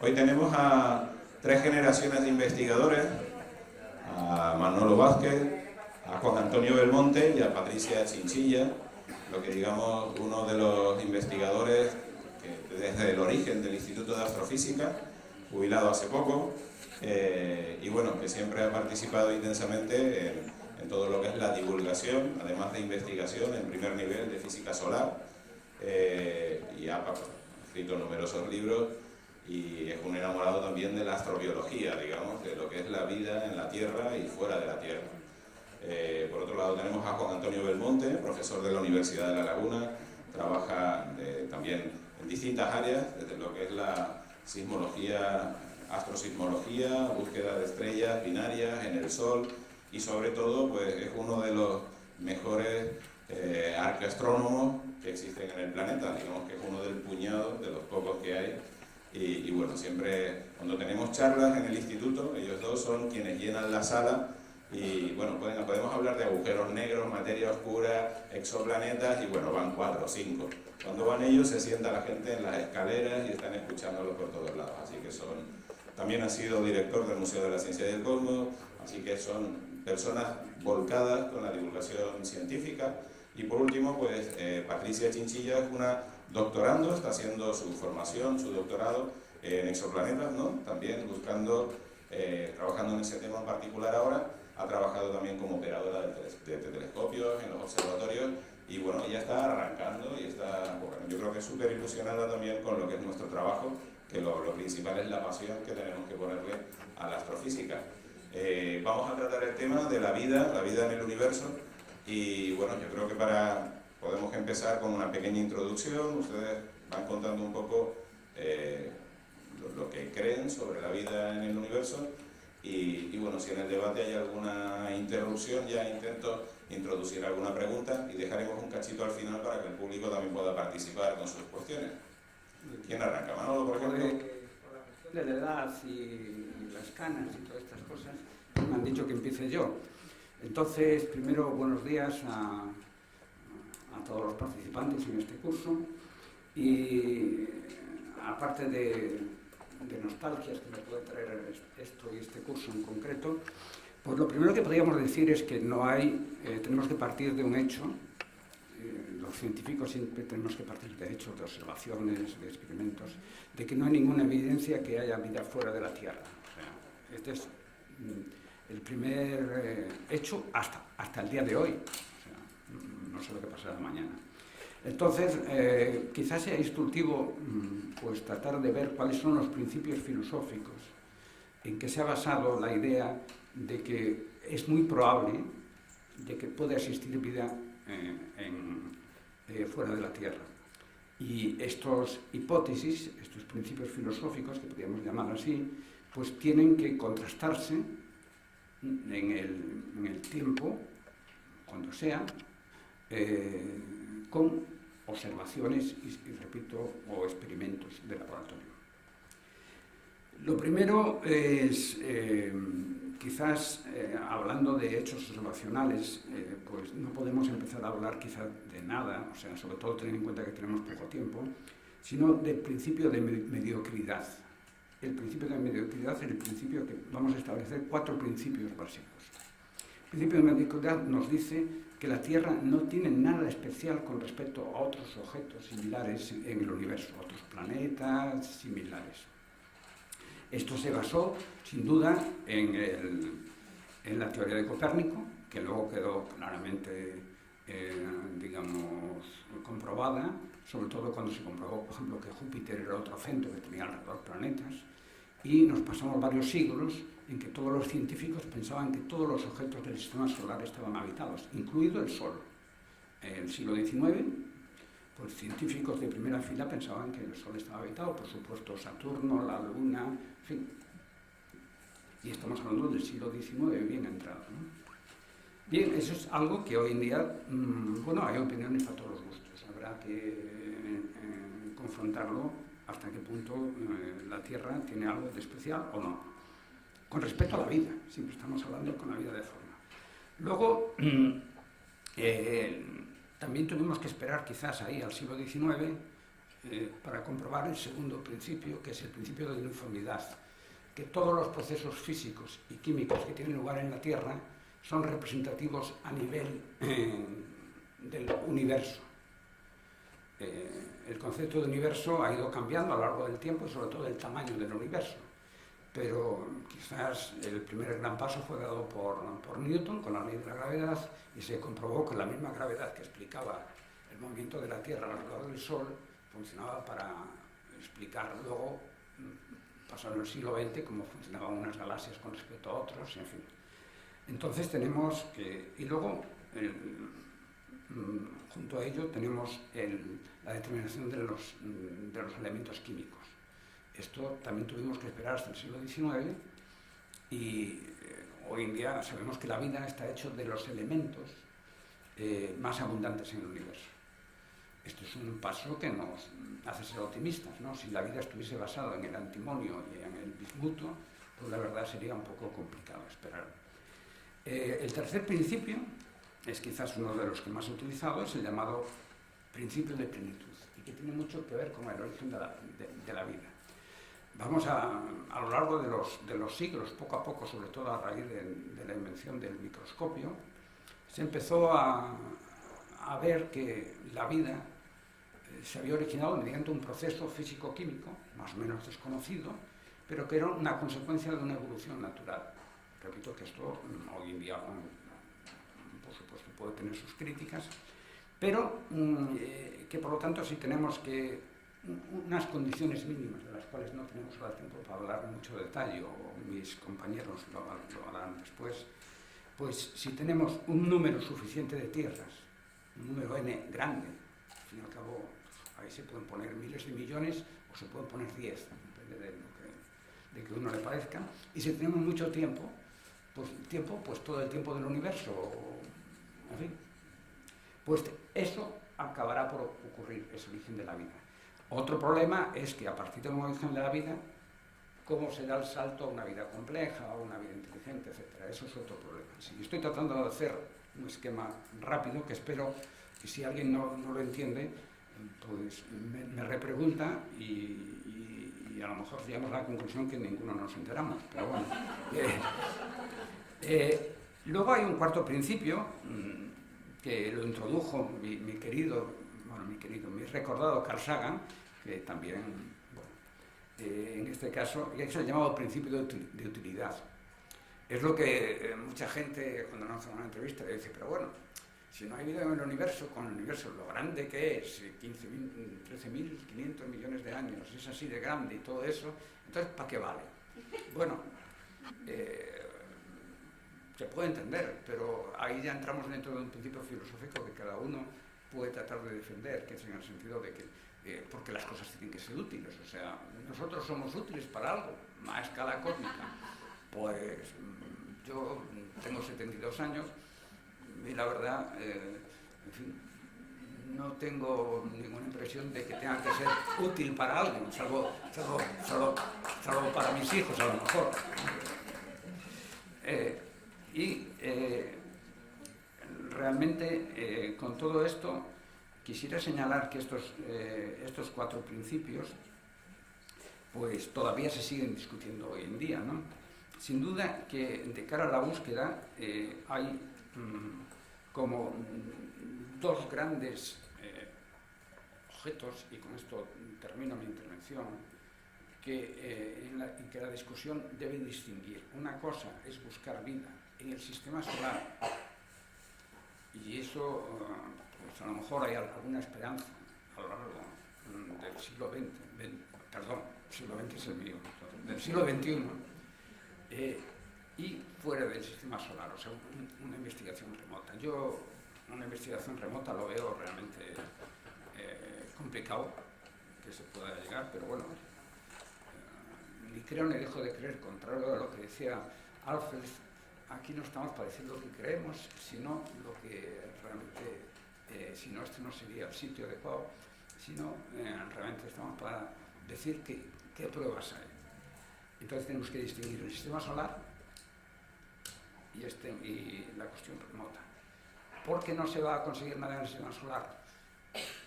Hoy tenemos a tres generaciones de investigadores, a Manolo Vázquez, a Juan Antonio Belmonte y a Patricia Chinchilla, lo que digamos uno de los investigadores que desde el origen del Instituto de Astrofísica, jubilado hace poco, y bueno, que siempre ha participado intensamente en todo lo que es la divulgación, además de investigación en primer nivel de física solar, y ha escrito numerosos libros y es un enamorado también de la astrobiología, digamos, de lo que es la vida en la Tierra y fuera de la Tierra. Por otro lado tenemos a Juan Antonio Belmonte, profesor de la Universidad de La Laguna, trabaja también en distintas áreas, desde lo que es la sismología, astrosismología, búsqueda de estrellas binarias en el Sol y sobre todo pues es uno de los mejores arqueastrónomos que existen en el planeta, digamos que es uno del puñado de los pocos que hay. Y bueno, siempre cuando tenemos charlas en el instituto, ellos dos son quienes llenan la sala y bueno, podemos hablar de agujeros negros, materia oscura, exoplanetas y bueno, van 4 o 5. Cuando van ellos se sienta la gente en las escaleras y están escuchándolos por todos lados, así que también ha sido director del Museo de la Ciencia y del Cosmos, así que son personas volcadas con la divulgación científica. Y por último, pues Patricia Chinchilla es una doctorando, está haciendo su formación, su doctorado en exoplanetas, ¿no? También buscando, trabajando en ese tema en particular ahora, ha trabajado también como operadora de telescopios en los observatorios y bueno, ya está arrancando y está, bueno, yo creo que es súper ilusionada también con lo que es nuestro trabajo, que lo principal es la pasión que tenemos que ponerle a la astrofísica. Vamos a tratar el tema de la vida en el universo y bueno, yo creo que podemos empezar con una pequeña introducción, ustedes van contando un poco lo que creen sobre la vida en el universo y bueno, si en el debate hay alguna interrupción ya intento introducir alguna pregunta y dejaremos un cachito al final para que el público también pueda participar con sus cuestiones. ¿Quién arranca? Manolo, por ejemplo. Por la cuestión de la edad y las canas y todas estas cosas, me han dicho que empiece yo. Entonces, primero, buenos días a todos los participantes en este curso y aparte de nostalgias que me puede traer esto y este curso en concreto, pues lo primero que podríamos decir es que no hay, tenemos que partir de un hecho, los científicos siempre tenemos que partir de hechos, de observaciones, de experimentos, de que no hay ninguna evidencia que haya vida fuera de la Tierra. O sea, este es el primer hecho hasta el día de hoy. O sea, no sé lo que pasará mañana. Entonces, quizás sea instructivo pues, tratar de ver cuáles son los principios filosóficos en que se ha basado la idea de que es muy probable de que pueda existir vida fuera de la Tierra. Y estas hipótesis, estos principios filosóficos, que podríamos llamar así, pues tienen que contrastarse en el tiempo, cuando sea, con observaciones y repito, o experimentos de laboratorio. Lo primero es, quizás hablando de hechos observacionales, pues no podemos empezar a hablar quizás de nada, o sea, sobre todo tener en cuenta que tenemos poco tiempo, sino del principio de mediocridad. El principio de mediocridad es el principio que vamos a establecer 4 principios básicos. El principio de mediocridad nos dice que la Tierra no tiene nada especial con respecto a otros objetos similares en el universo, otros planetas similares. Esto se basó, sin duda, en la teoría de Copérnico, que luego quedó claramente, digamos, comprobada, sobre todo cuando se comprobó, por ejemplo, que Júpiter era otro centro que tenía alrededor planetas, y nos pasamos varios siglos en que todos los científicos pensaban que todos los objetos del sistema solar estaban habitados, incluido el Sol. En el siglo XIX, pues científicos de primera fila pensaban que el Sol estaba habitado, por supuesto Saturno, la Luna, en fin. Y estamos hablando del siglo XIX, bien entrado, ¿no? Bien, eso es algo que hoy en día, bueno, hay opiniones para todos los gustos. Habrá que confrontarlo hasta qué punto la Tierra tiene algo de especial o no. Con respecto a la vida, siempre estamos hablando con la vida de forma. Luego, también tuvimos que esperar quizás ahí al siglo XIX para comprobar el segundo principio, que es el principio de la uniformidad, que todos los procesos físicos y químicos que tienen lugar en la Tierra son representativos a nivel del universo. El concepto de universo ha ido cambiando a lo largo del tiempo y sobre todo el tamaño del universo, pero quizás el primer gran paso fue dado por Newton con la ley de la gravedad, y se comprobó que la misma gravedad que explicaba el movimiento de la Tierra alrededor del Sol funcionaba para explicar luego, pasado en el siglo XX, cómo funcionaban unas galaxias con respecto a otras, en fin. Entonces tenemos que... Y luego, junto a ello, tenemos la determinación de los elementos químicos. Esto también tuvimos que esperar hasta el siglo XIX, y hoy en día sabemos que la vida está hecha de los elementos más abundantes en el universo. Esto es un paso que nos hace ser optimistas, ¿no? Si la vida estuviese basada en el antimonio y en el bismuto, pues la verdad sería un poco complicado esperar. El tercer principio es quizás uno de los que más he utilizado, es el llamado principio de plenitud, y que tiene mucho que ver con el origen de la vida. Vamos a lo largo de los siglos, poco a poco, sobre todo a raíz de la invención del microscopio, se empezó a ver que la vida se había originado mediante un proceso físico-químico, más o menos desconocido, pero que era una consecuencia de una evolución natural. Repito que esto hoy en día, por supuesto, puede tener sus críticas, pero que por lo tanto sí tenemos que unas condiciones mínimas, de las cuales no tenemos ahora tiempo para hablar en mucho detalle, o mis compañeros lo harán después, pues si tenemos un número suficiente de tierras, un número n grande, al fin y al cabo ahí se pueden poner miles de millones o se pueden poner 10, depende de que uno le parezca, y si tenemos mucho tiempo, pues todo el tiempo del universo, en fin, pues eso acabará por ocurrir, ese origen de la vida. Otro problema es que a partir del origen de la vida, ¿cómo se da el salto a una vida compleja, a una vida inteligente, etcétera? Eso es otro problema. Sí, estoy tratando de hacer un esquema rápido que espero que si alguien no lo entiende, pues me repregunta y a lo mejor llegamos a la conclusión que ninguno nos enteramos, pero bueno. Luego hay un cuarto principio que lo introdujo mi recordado Carl Sagan, que también, en este caso, es el llamado principio de utilidad. Es lo que mucha gente, cuando nos hace una entrevista, le dice, pero bueno, si no hay vida en el universo, con el universo lo grande que es, 13.500 millones de años, es así de grande y todo eso, entonces, ¿para qué vale? Bueno, se puede entender, pero ahí ya entramos dentro de un principio filosófico que cada uno puede tratar de defender, que es en el sentido de que porque las cosas tienen que ser útiles, o sea, nosotros somos útiles para algo, a escala cósmica. Pues yo tengo 72 años y la verdad, en fin, no tengo ninguna impresión de que tenga que ser útil para alguien, salvo para mis hijos a lo mejor. Realmente, con todo esto, quisiera señalar que estos cuatro principios pues todavía se siguen discutiendo hoy en día, ¿no? Sin duda que de cara a la búsqueda hay como dos grandes objetos, y con esto termino mi intervención, en que la discusión debe distinguir. Una cosa es buscar vida en el sistema solar, y eso, pues a lo mejor hay alguna esperanza a lo largo del siglo XX, siglo XX es el mío, del siglo XXI, y fuera del sistema solar, o sea, una investigación remota. Yo una investigación remota lo veo realmente complicado que se pueda llegar, pero bueno, ni creo ni dejo de creer, contrario a lo que decía Alfred. Aquí no estamos para decir lo que creemos, sino lo que realmente, si no, este no sería el sitio adecuado, sino realmente estamos para decir qué pruebas hay. Entonces tenemos que distinguir el sistema solar y la cuestión remota. ¿Por qué no se va a conseguir nada en el sistema solar?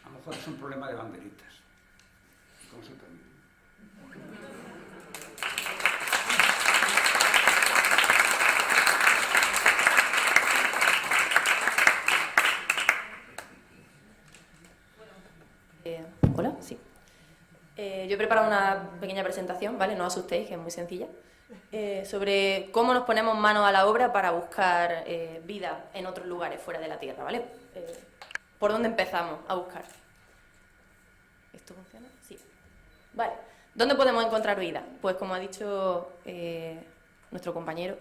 A lo mejor es un problema de banderitas. Con su permiso. Hola, sí. Yo he preparado una pequeña presentación, ¿vale? No os asustéis, que es muy sencilla, sobre cómo nos ponemos manos a la obra para buscar vida en otros lugares fuera de la Tierra, ¿vale? ¿Por dónde empezamos a buscar? ¿Esto funciona? Sí. Vale. ¿Dónde podemos encontrar vida? Pues como ha dicho nuestro compañero,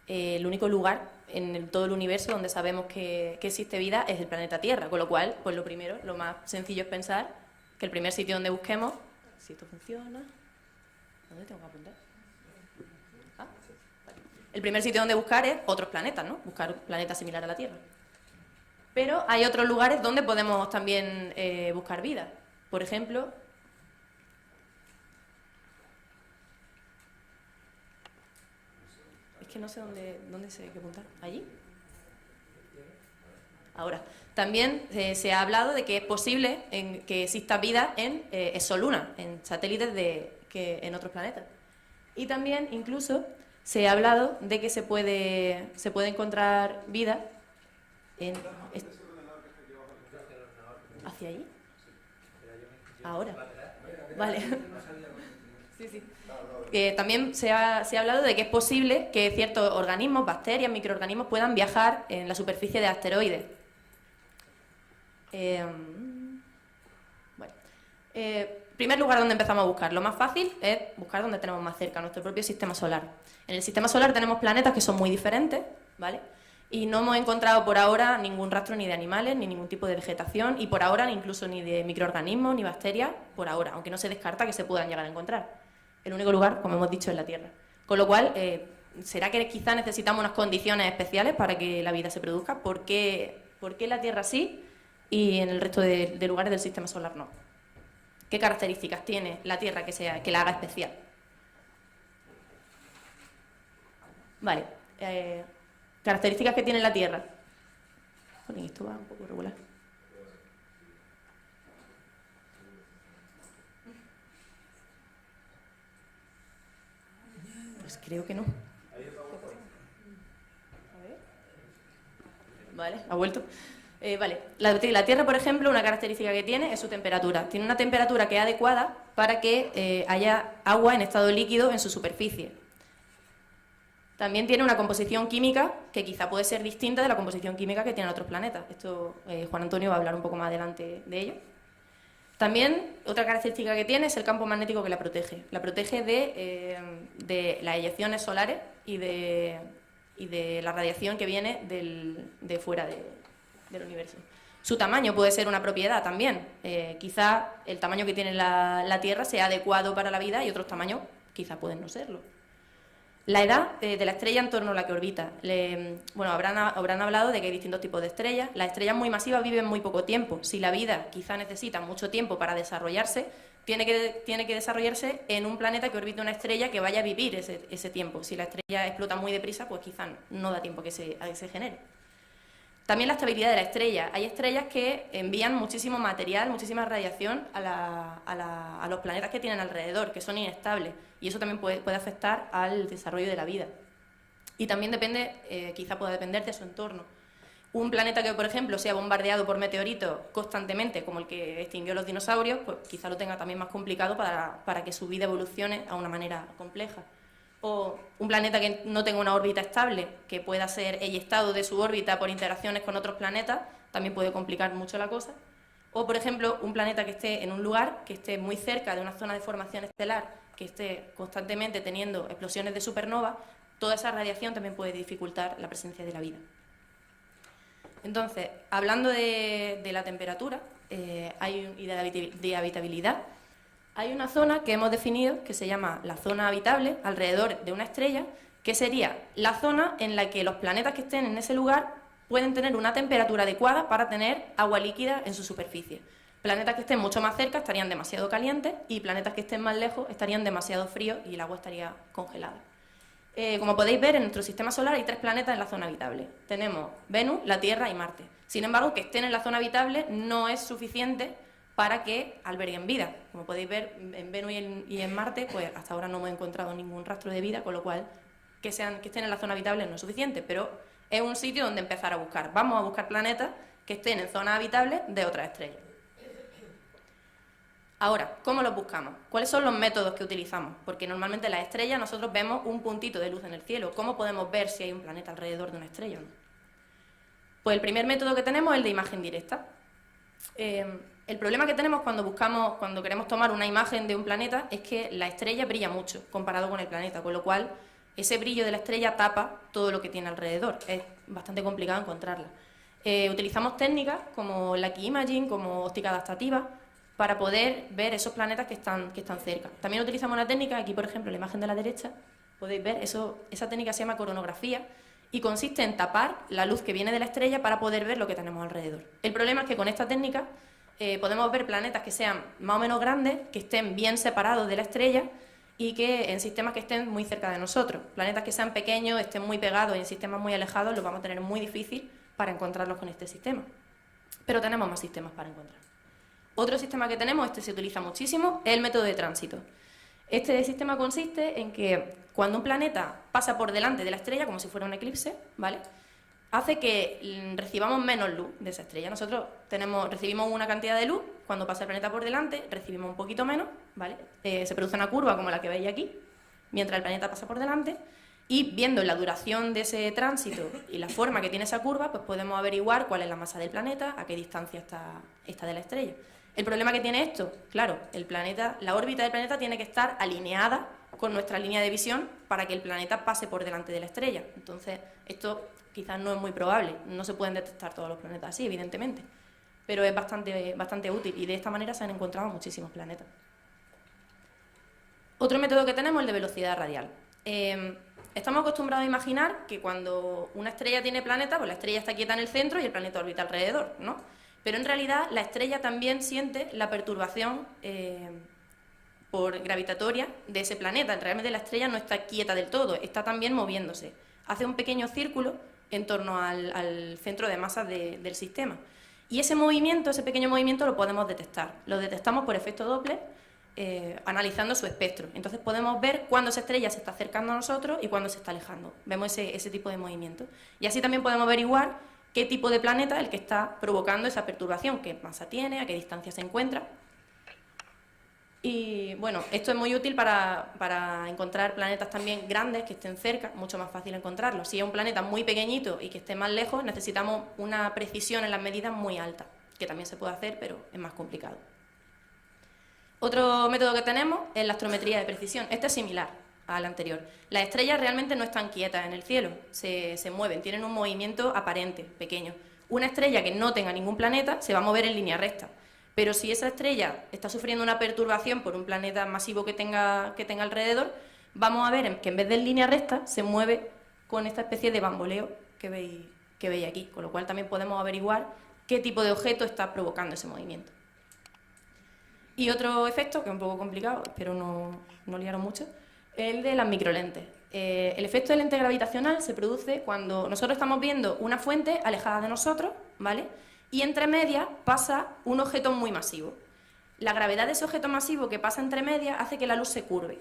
el único lugar en todo el universo donde sabemos que existe vida es el planeta Tierra, con lo cual, pues lo primero, lo más sencillo es pensar que el primer sitio donde busquemos, si esto funciona, ¿dónde tengo que apuntar? Ah, vale. El primer sitio donde buscar es otros planetas, ¿no? Buscar planetas similares a la Tierra. Pero hay otros lugares donde podemos también buscar vida. Por ejemplo, es que no sé dónde se hay que apuntar. ¿Allí? Ahora, también se ha hablado de que es posible que exista vida en exolunas, en satélites en otros planetas. Y también, incluso, se ha hablado de que se puede encontrar vida en... ¿Hacia allí? Ahora. Vale. Sí, sí. También se ha hablado de que es posible que ciertos organismos, bacterias, microorganismos, puedan viajar en la superficie de asteroides. Bueno. Primer lugar donde empezamos a buscar. Lo más fácil es buscar donde tenemos más cerca, nuestro propio sistema solar. En el sistema solar tenemos planetas que son muy diferentes, ¿vale? Y no hemos encontrado por ahora ningún rastro ni de animales, ni ningún tipo de vegetación, y por ahora incluso ni de microorganismos, ni bacterias, por ahora, aunque no se descarta que se puedan llegar a encontrar. El único lugar, como hemos dicho, es la Tierra. Con lo cual, ¿será que quizá necesitamos unas condiciones especiales para que la vida se produzca? ¿Por qué la Tierra sí y en el resto de lugares del sistema solar no? ¿Qué características tiene la Tierra que la haga especial? Vale. Características que tiene la Tierra. Bueno, esto va un poco regular. Pues creo que no. A ver. Vale, ha vuelto. Vale, la Tierra, por ejemplo, una característica que tiene es su temperatura. Tiene una temperatura que es adecuada para que haya agua en estado líquido en su superficie. También tiene una composición química que quizá puede ser distinta de la composición química que tienen otros planetas. Esto Juan Antonio va a hablar un poco más adelante de ello. También otra característica que tiene es el campo magnético que la protege. La protege de las eyecciones solares y de la radiación que viene de fuera del universo. Su tamaño puede ser una propiedad también. Quizá el tamaño que tiene la Tierra sea adecuado para la vida y otros tamaños quizá pueden no serlo. La edad de la estrella en torno a la que orbita. Habrán hablado de que hay distintos tipos de estrellas. Las estrellas muy masivas viven muy poco tiempo. Si la vida quizá necesita mucho tiempo para desarrollarse, tiene que desarrollarse en un planeta que orbite una estrella que vaya a vivir ese tiempo. Si la estrella explota muy deprisa, pues quizá no da tiempo a que se genere. También la estabilidad de la estrella. Hay estrellas que envían muchísimo material, muchísima radiación a los planetas que tienen alrededor, que son inestables, y eso también puede afectar al desarrollo de la vida. Y también quizá pueda depender de su entorno. Un planeta que, por ejemplo, sea bombardeado por meteoritos constantemente, como el que extinguió los dinosaurios, pues quizá lo tenga también más complicado para que su vida evolucione a una manera compleja. O un planeta que no tenga una órbita estable, que pueda ser eyectado de su órbita por interacciones con otros planetas, también puede complicar mucho la cosa. O, por ejemplo, un planeta que esté en un lugar, que esté muy cerca de una zona de formación estelar, que esté constantemente teniendo explosiones de supernova, toda esa radiación también puede dificultar la presencia de la vida. Entonces, hablando de la temperatura y de habitabilidad, hay una zona que hemos definido que se llama la zona habitable alrededor de una estrella, que sería la zona en la que los planetas que estén en ese lugar pueden tener una temperatura adecuada para tener agua líquida en su superficie. Planetas que estén mucho más cerca estarían demasiado calientes y planetas que estén más lejos estarían demasiado fríos y el agua estaría congelada. Como podéis ver, en nuestro sistema solar hay 3 planetas en la zona habitable. Tenemos Venus, la Tierra y Marte. Sin embargo, que estén en la zona habitable no es suficiente para que alberguen vida. Como podéis ver, en Venus y en Marte, pues hasta ahora no hemos encontrado ningún rastro de vida, con lo cual que estén en la zona habitable no es suficiente, pero es un sitio donde empezar a buscar. Vamos a buscar planetas que estén en zonas habitables de otras estrellas. Ahora, ¿cómo los buscamos? ¿Cuáles son los métodos que utilizamos? Porque normalmente en las estrellas nosotros vemos un puntito de luz en el cielo. ¿Cómo podemos ver si hay un planeta alrededor de una estrella o no? Pues el primer método que tenemos es el de imagen directa. El problema que tenemos cuando queremos tomar una imagen de un planeta es que la estrella brilla mucho comparado con el planeta, con lo cual ese brillo de la estrella tapa todo lo que tiene alrededor. Es bastante complicado encontrarla. Utilizamos técnicas como la Key Imaging, como óptica adaptativa, para poder ver esos planetas que están cerca. También utilizamos una técnica, aquí por ejemplo, la imagen de la derecha, podéis ver, esa técnica se llama coronografía y consiste en tapar la luz que viene de la estrella para poder ver lo que tenemos alrededor. El problema es que con esta técnica podemos ver planetas que sean más o menos grandes, que estén bien separados de la estrella y que en sistemas que estén muy cerca de nosotros. Planetas que sean pequeños, estén muy pegados y en sistemas muy alejados, los vamos a tener muy difícil para encontrarlos con este sistema. Pero tenemos más sistemas para encontrar. Otro sistema que tenemos, este se utiliza muchísimo, es el método de tránsito. Este sistema consiste en que cuando un planeta pasa por delante de la estrella, como si fuera un eclipse, ¿vale?, hace que recibamos menos luz de esa estrella. Nosotros recibimos una cantidad de luz, cuando pasa el planeta por delante, recibimos un poquito menos, ¿vale? Se produce una curva como la que veis aquí, mientras el planeta pasa por delante, y viendo la duración de ese tránsito y la forma que tiene esa curva, pues podemos averiguar cuál es la masa del planeta, a qué distancia está de la estrella. El problema que tiene esto, claro, la órbita del planeta tiene que estar alineada con nuestra línea de visión para que el planeta pase por delante de la estrella. Entonces, esto quizás no es muy probable, no se pueden detectar todos los planetas así, evidentemente, pero es bastante útil y de esta manera se han encontrado muchísimos planetas. Otro método que tenemos es el de velocidad radial. Estamos acostumbrados a imaginar que cuando una estrella tiene planeta, pues la estrella está quieta en el centro y el planeta orbita alrededor, ¿no? Pero en realidad la estrella también siente la perturbación gravitatoria de ese planeta. Realmente la estrella no está quieta del todo, está también moviéndose. Hace un pequeño círculo en torno al centro de masa del sistema. Y ese pequeño movimiento lo podemos detectar. Lo detectamos por efecto Doppler, analizando su espectro. Entonces podemos ver cuándo esa estrella se está acercando a nosotros y cuándo se está alejando. Vemos ese tipo de movimiento. Y así también podemos averiguar qué tipo de planeta es el que está provocando esa perturbación, qué masa tiene, a qué distancia se encuentra. Y bueno, esto es muy útil para encontrar planetas también grandes que estén cerca, mucho más fácil encontrarlos. Si es un planeta muy pequeñito y que esté más lejos, necesitamos una precisión en las medidas muy alta, que también se puede hacer, pero es más complicado. Otro método que tenemos es la astrometría de precisión. Este es similar al anterior. Las estrellas realmente no están quietas en el cielo, se mueven, tienen un movimiento aparente, pequeño. Una estrella que no tenga ningún planeta se va a mover en línea recta, pero si esa estrella está sufriendo una perturbación por un planeta masivo que tenga alrededor, vamos a ver que en vez de en línea recta se mueve con esta especie de bamboleo que veis aquí, con lo cual también podemos averiguar qué tipo de objeto está provocando ese movimiento. Y otro efecto, que es un poco complicado, espero no liaros mucho, el de las microlentes. El efecto de lente gravitacional se produce cuando nosotros estamos viendo una fuente alejada de nosotros, ¿vale?, y entre medias pasa un objeto muy masivo. La gravedad de ese objeto masivo que pasa entre medias hace que la luz se curve.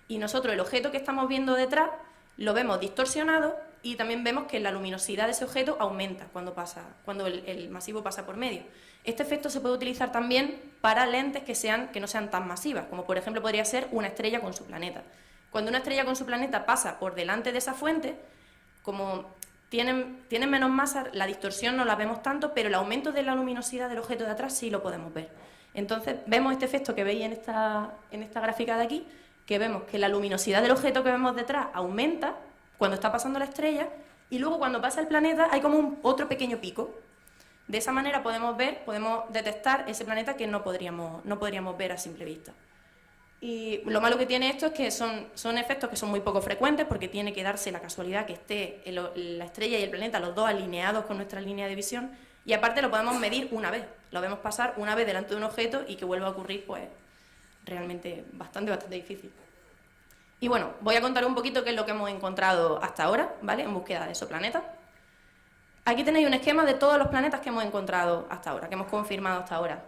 Y nosotros el objeto que estamos viendo detrás lo vemos distorsionado y también vemos que la luminosidad de ese objeto aumenta cuando el masivo pasa por medio. Este efecto se puede utilizar también para lentes que no sean tan masivas, como por ejemplo podría ser una estrella con su planeta. Cuando una estrella con su planeta pasa por delante de esa fuente, como tienen menos masa, la distorsión no la vemos tanto, pero el aumento de la luminosidad del objeto de atrás sí lo podemos ver. Entonces vemos este efecto que veis en esta gráfica de aquí, que vemos que la luminosidad del objeto que vemos detrás aumenta cuando está pasando la estrella y luego cuando pasa el planeta hay como otro pequeño pico. De esa manera podemos detectar ese planeta que no podríamos ver a simple vista. Y lo malo que tiene esto es que son efectos que son muy poco frecuentes porque tiene que darse la casualidad que esté la estrella y el planeta, los dos alineados con nuestra línea de visión, y aparte lo podemos medir una vez, lo vemos pasar una vez delante de un objeto y que vuelva a ocurrir, pues realmente bastante difícil. Y bueno, voy a contar un poquito qué es lo que hemos encontrado hasta ahora, ¿vale?, en búsqueda de exoplanetas. Aquí tenéis un esquema de todos los planetas que hemos encontrado hasta ahora, que hemos confirmado hasta ahora.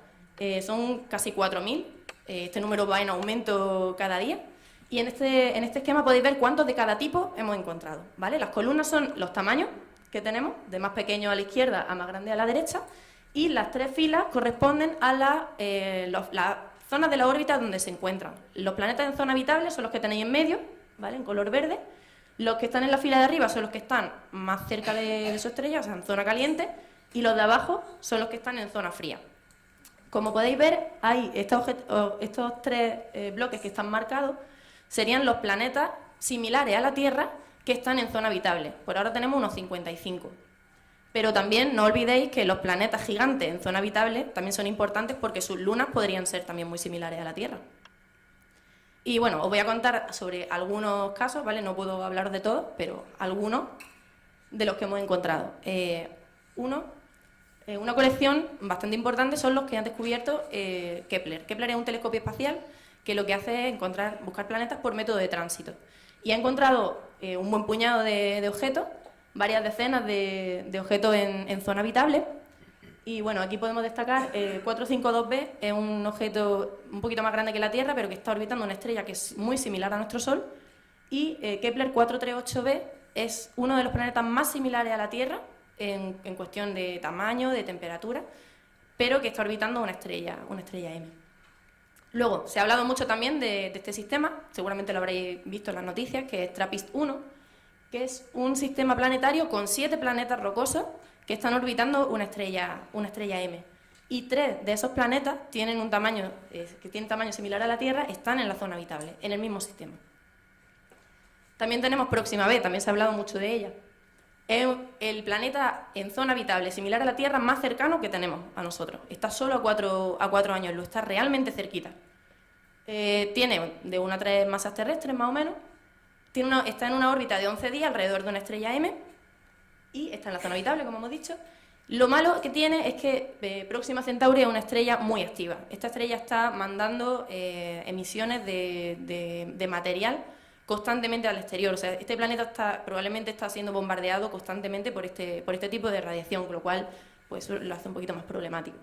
Son casi 4.000, este número va en aumento cada día. Y en este esquema podéis ver cuántos de cada tipo hemos encontrado, ¿vale? Las columnas son los tamaños que tenemos, de más pequeño a la izquierda a más grande a la derecha, y las 3 filas corresponden a las zonas de la órbita donde se encuentran. Los planetas en zona habitable son los que tenéis en medio, ¿vale? En color verde. Los que están en la fila de arriba son los que están más cerca de su estrella, o sea, en zona caliente, y los de abajo son los que están en zona fría. Como podéis ver, hay estos 3 bloques que están marcados, serían los planetas similares a la Tierra que están en zona habitable. Por ahora tenemos unos 55. Pero también no olvidéis que los planetas gigantes en zona habitable también son importantes porque sus lunas podrían ser también muy similares a la Tierra. Y bueno, os voy a contar sobre algunos casos, ¿vale? No puedo hablar de todos, pero algunos de los que hemos encontrado. Una colección bastante importante son los que han descubierto Kepler. Kepler es un telescopio espacial que lo que hace es buscar planetas por método de tránsito. Y ha encontrado un buen puñado de objetos, varias decenas de objetos en zona habitable. Y bueno, aquí podemos destacar 452b, es un objeto un poquito más grande que la Tierra, pero que está orbitando una estrella que es muy similar a nuestro Sol. Y Kepler 438b es uno de los planetas más similares a la Tierra en cuestión de tamaño, de temperatura, pero que está orbitando una estrella M. Luego, se ha hablado mucho también de este sistema, seguramente lo habréis visto en las noticias, que es TRAPPIST-1, que es un sistema planetario con 7 planetas rocosos que están orbitando una estrella M. Y 3 de esos planetas tienen un tamaño similar a la Tierra, están en la zona habitable, en el mismo sistema. También tenemos Próxima B, también se ha hablado mucho de ella. Es el planeta en zona habitable similar a la Tierra más cercano que tenemos a nosotros. Está solo a 4 años luz, está realmente cerquita. Tiene de 1 a 3 masas terrestres, más o menos. Está en una órbita de 11 días alrededor de una estrella M y está en la zona habitable, como hemos dicho. Lo malo que tiene es que Próxima Centauri es una estrella muy activa. Esta estrella está mandando emisiones de material constantemente al exterior. O sea, este planeta probablemente está siendo bombardeado constantemente por este tipo de radiación, con lo cual pues, lo hace un poquito más problemático.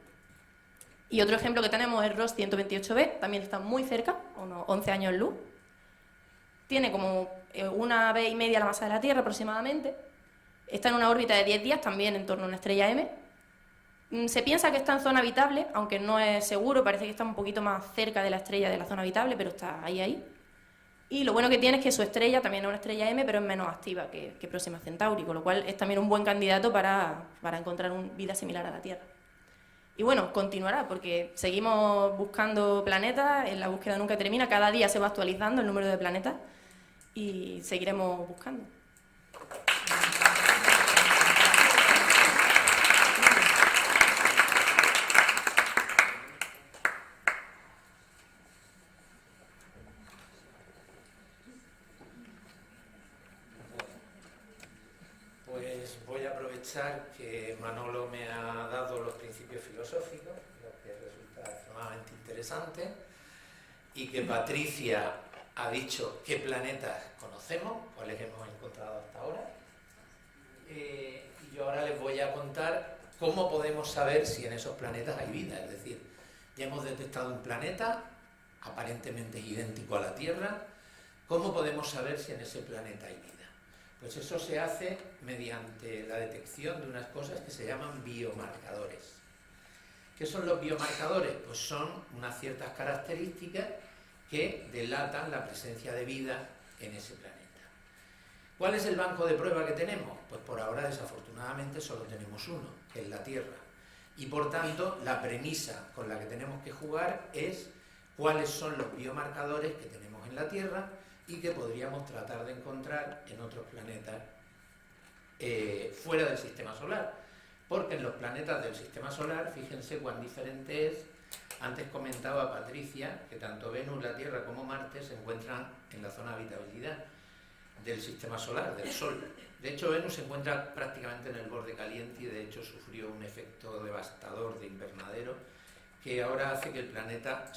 Y otro ejemplo que tenemos es Ross 128b, también está muy cerca, unos 11 años luz. Tiene como 1,5 veces la masa de la Tierra aproximadamente. Está en una órbita de 10 días, también en torno a una estrella M. Se piensa que está en zona habitable, aunque no es seguro, parece que está un poquito más cerca de la estrella de la zona habitable, pero está ahí. Y lo bueno que tiene es que su estrella también es una estrella M, pero es menos activa que Próxima Centauri, con lo cual es también un buen candidato para encontrar vida similar a la Tierra. Y bueno, continuará, porque seguimos buscando planetas, la búsqueda nunca termina, cada día se va actualizando el número de planetas y seguiremos buscando. Que Manolo me ha dado los principios filosóficos, lo que resulta extremadamente interesante, y que Patricia ha dicho qué planetas conocemos, cuáles hemos encontrado hasta ahora, y yo ahora les voy a contar cómo podemos saber si en esos planetas hay vida. Es decir, ya hemos detectado un planeta aparentemente idéntico a la Tierra, ¿cómo podemos saber si en ese planeta hay vida? Pues eso se hace mediante la detección de unas cosas que se llaman biomarcadores. ¿Qué son los biomarcadores? Pues son unas ciertas características que delatan la presencia de vida en ese planeta. ¿Cuál es el banco de prueba que tenemos? Pues por ahora, desafortunadamente, solo tenemos uno, que es la Tierra. Y por tanto, la premisa con la que tenemos que jugar es cuáles son los biomarcadores que tenemos en la Tierra y que podríamos tratar de encontrar en otros planetas fuera del sistema solar. Porque en los planetas del sistema solar, fíjense cuán diferente es. Antes comentaba Patricia que tanto Venus, la Tierra como Marte se encuentran en la zona de habitabilidad del sistema solar, del Sol. De hecho, Venus se encuentra prácticamente en el borde caliente y de hecho sufrió un efecto devastador de invernadero que ahora hace que el planeta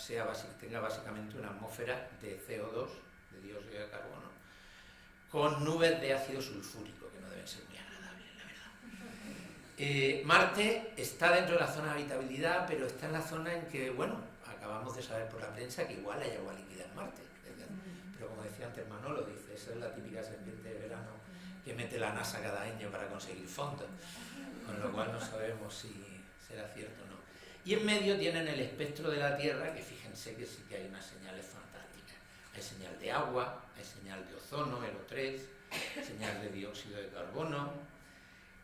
tenga básicamente una atmósfera de CO2, de dióxido de carbono, con nubes de ácido sulfúrico, que no deben ser muy agradables, la verdad. Marte está dentro de la zona de habitabilidad, pero está en la zona en que, bueno, acabamos de saber por la prensa que igual hay agua líquida en Marte. Pero como decía antes Manolo, dice, esa es la típica serpiente de verano que mete la NASA cada año para conseguir fondos, con lo cual no sabemos si será cierto o no. Y en medio tienen el espectro de la Tierra, que fíjense que sí que hay unas señales fantásticas. Hay señal de agua, hay señal de ozono, el O3, señal de dióxido de carbono,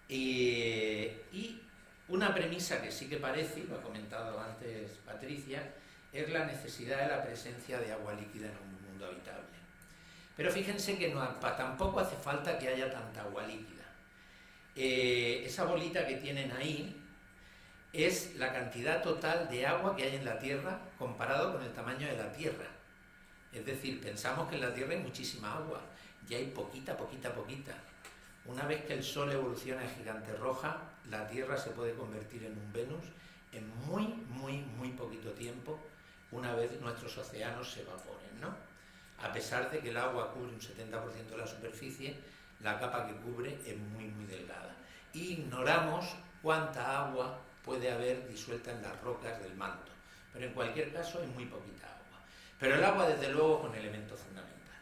y una premisa que sí que parece, y lo ha comentado antes Patricia, es la necesidad de la presencia de agua líquida en un mundo habitable. Pero fíjense que tampoco hace falta que haya tanta agua líquida. Esa bolita que tienen ahí es la cantidad total de agua que hay en la Tierra comparado con el tamaño de la Tierra. Es decir, pensamos que en la Tierra hay muchísima agua, y hay poquita. Una vez que el Sol evoluciona en gigante roja, la Tierra se puede convertir en un Venus en muy poquito tiempo, una vez nuestros océanos se evaporen, ¿no? A pesar de que el agua cubre un 70% de la superficie, la capa que cubre es muy delgada. Y ignoramos cuánta agua puede haber disuelta en las rocas del manto, pero en cualquier caso es muy poquita agua. Pero el agua, desde luego, es un elemento fundamental.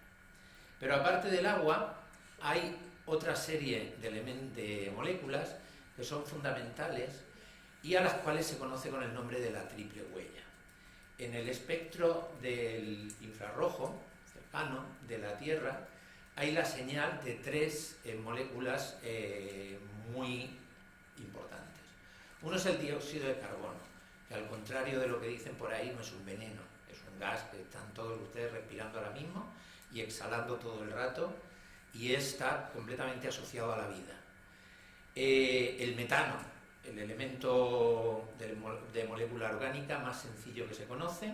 Pero aparte del agua, hay otra serie de moléculas que son fundamentales y a las cuales se conoce con el nombre de la triple huella. En el espectro del infrarrojo cercano de la Tierra hay la señal de tres moléculas muy importantes. Uno es el dióxido de carbono, que al contrario de lo que dicen por ahí no es un veneno, es un gas que están todos ustedes respirando ahora mismo y exhalando todo el rato, y está completamente asociado a la vida. El metano, el elemento de molécula orgánica más sencillo que se conoce,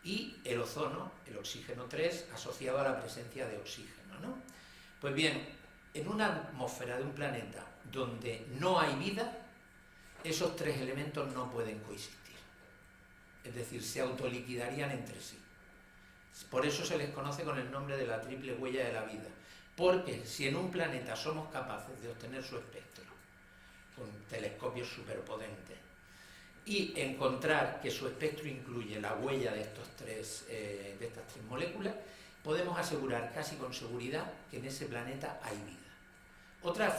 y el ozono, el oxígeno 3, asociado a la presencia de oxígeno, ¿no? Pues bien, en una atmósfera de un planeta donde no hay vida, esos tres elementos no pueden coexistir. Es decir, se autoliquidarían entre sí. Por eso se les conoce con el nombre de la triple huella de la vida. Porque si en un planeta somos capaces de obtener su espectro con telescopios superpotentes y encontrar que su espectro incluye la huella de estas tres moléculas, podemos asegurar casi con seguridad que en ese planeta hay vida. Otra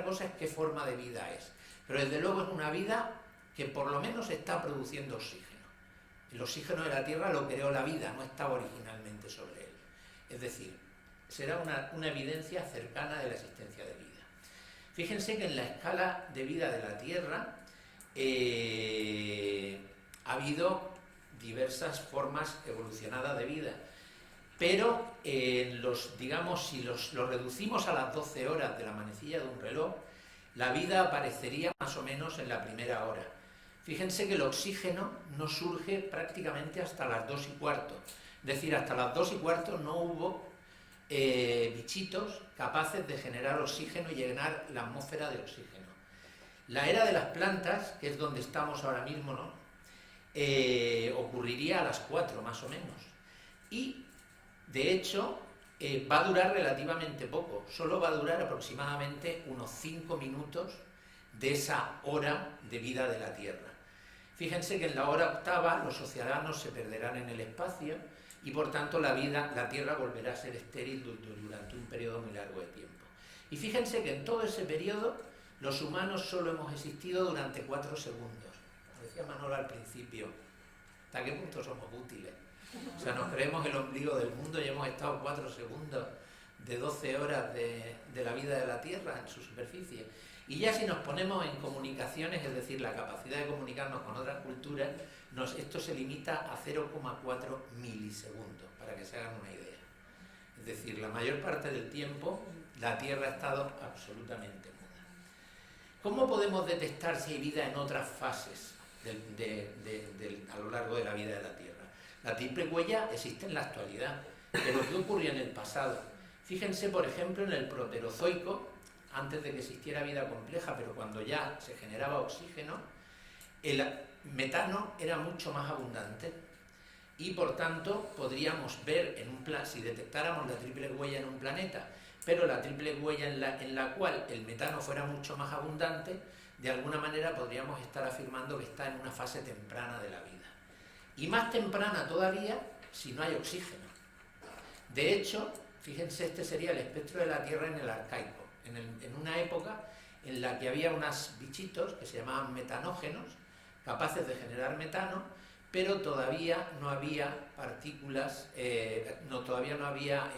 cosa es qué forma de vida es, pero desde luego es una vida que por lo menos está produciendo oxígeno. El oxígeno de la Tierra lo creó la vida, no estaba originalmente sobre él. Es decir, será una evidencia cercana de la existencia de vida. Fíjense que en la escala de vida de la Tierra ha habido diversas formas evolucionadas de vida, pero si lo reducimos a las 12 horas de la manecilla de un reloj, la vida aparecería más o menos en la primera hora. Fíjense que el oxígeno no surge prácticamente hasta las 2:15. Es decir, hasta las 2:15 no hubo bichitos capaces de generar oxígeno y llenar la atmósfera de oxígeno. La era de las plantas, que es donde estamos ahora mismo, ¿no? Ocurriría a las 4 más o menos. Y, de hecho, va a durar relativamente poco. Solo va a durar aproximadamente unos 5 minutos de esa hora de vida de la Tierra. Fíjense que en la hora octava los océanos se perderán en el espacio y por tanto la Tierra volverá a ser estéril durante un periodo muy largo de tiempo. Y fíjense que en todo ese periodo los humanos solo hemos existido durante 4 segundos. Decía Manolo al principio, ¿hasta qué punto somos útiles? O sea, nos creemos el ombligo del mundo y hemos estado 4 segundos de 12 horas de la vida de la Tierra en su superficie. Y ya si nos ponemos en comunicaciones, es decir, la capacidad de comunicarnos con otras culturas, esto se limita a 0,4 milisegundos, para que se hagan una idea. Es decir, la mayor parte del tiempo la Tierra ha estado absolutamente muda. ¿Cómo podemos detectar si hay vida en otras fases a lo largo de la vida de la Tierra? La triple huella existe en la actualidad, pero ¿qué ocurrió en el pasado? Fíjense, por ejemplo, en el Proterozoico, antes de que existiera vida compleja, pero cuando ya se generaba oxígeno, el metano era mucho más abundante y por tanto podríamos ver si detectáramos la triple huella en un planeta, pero la triple huella en la cual el metano fuera mucho más abundante, de alguna manera podríamos estar afirmando que está en una fase temprana de la vida. Y más temprana todavía si no hay oxígeno. De hecho, fíjense, este sería el espectro de la Tierra en el arcaico, en una época en la que había unos bichitos que se llamaban metanógenos, capaces de generar metano, pero todavía no había partículas, todavía no había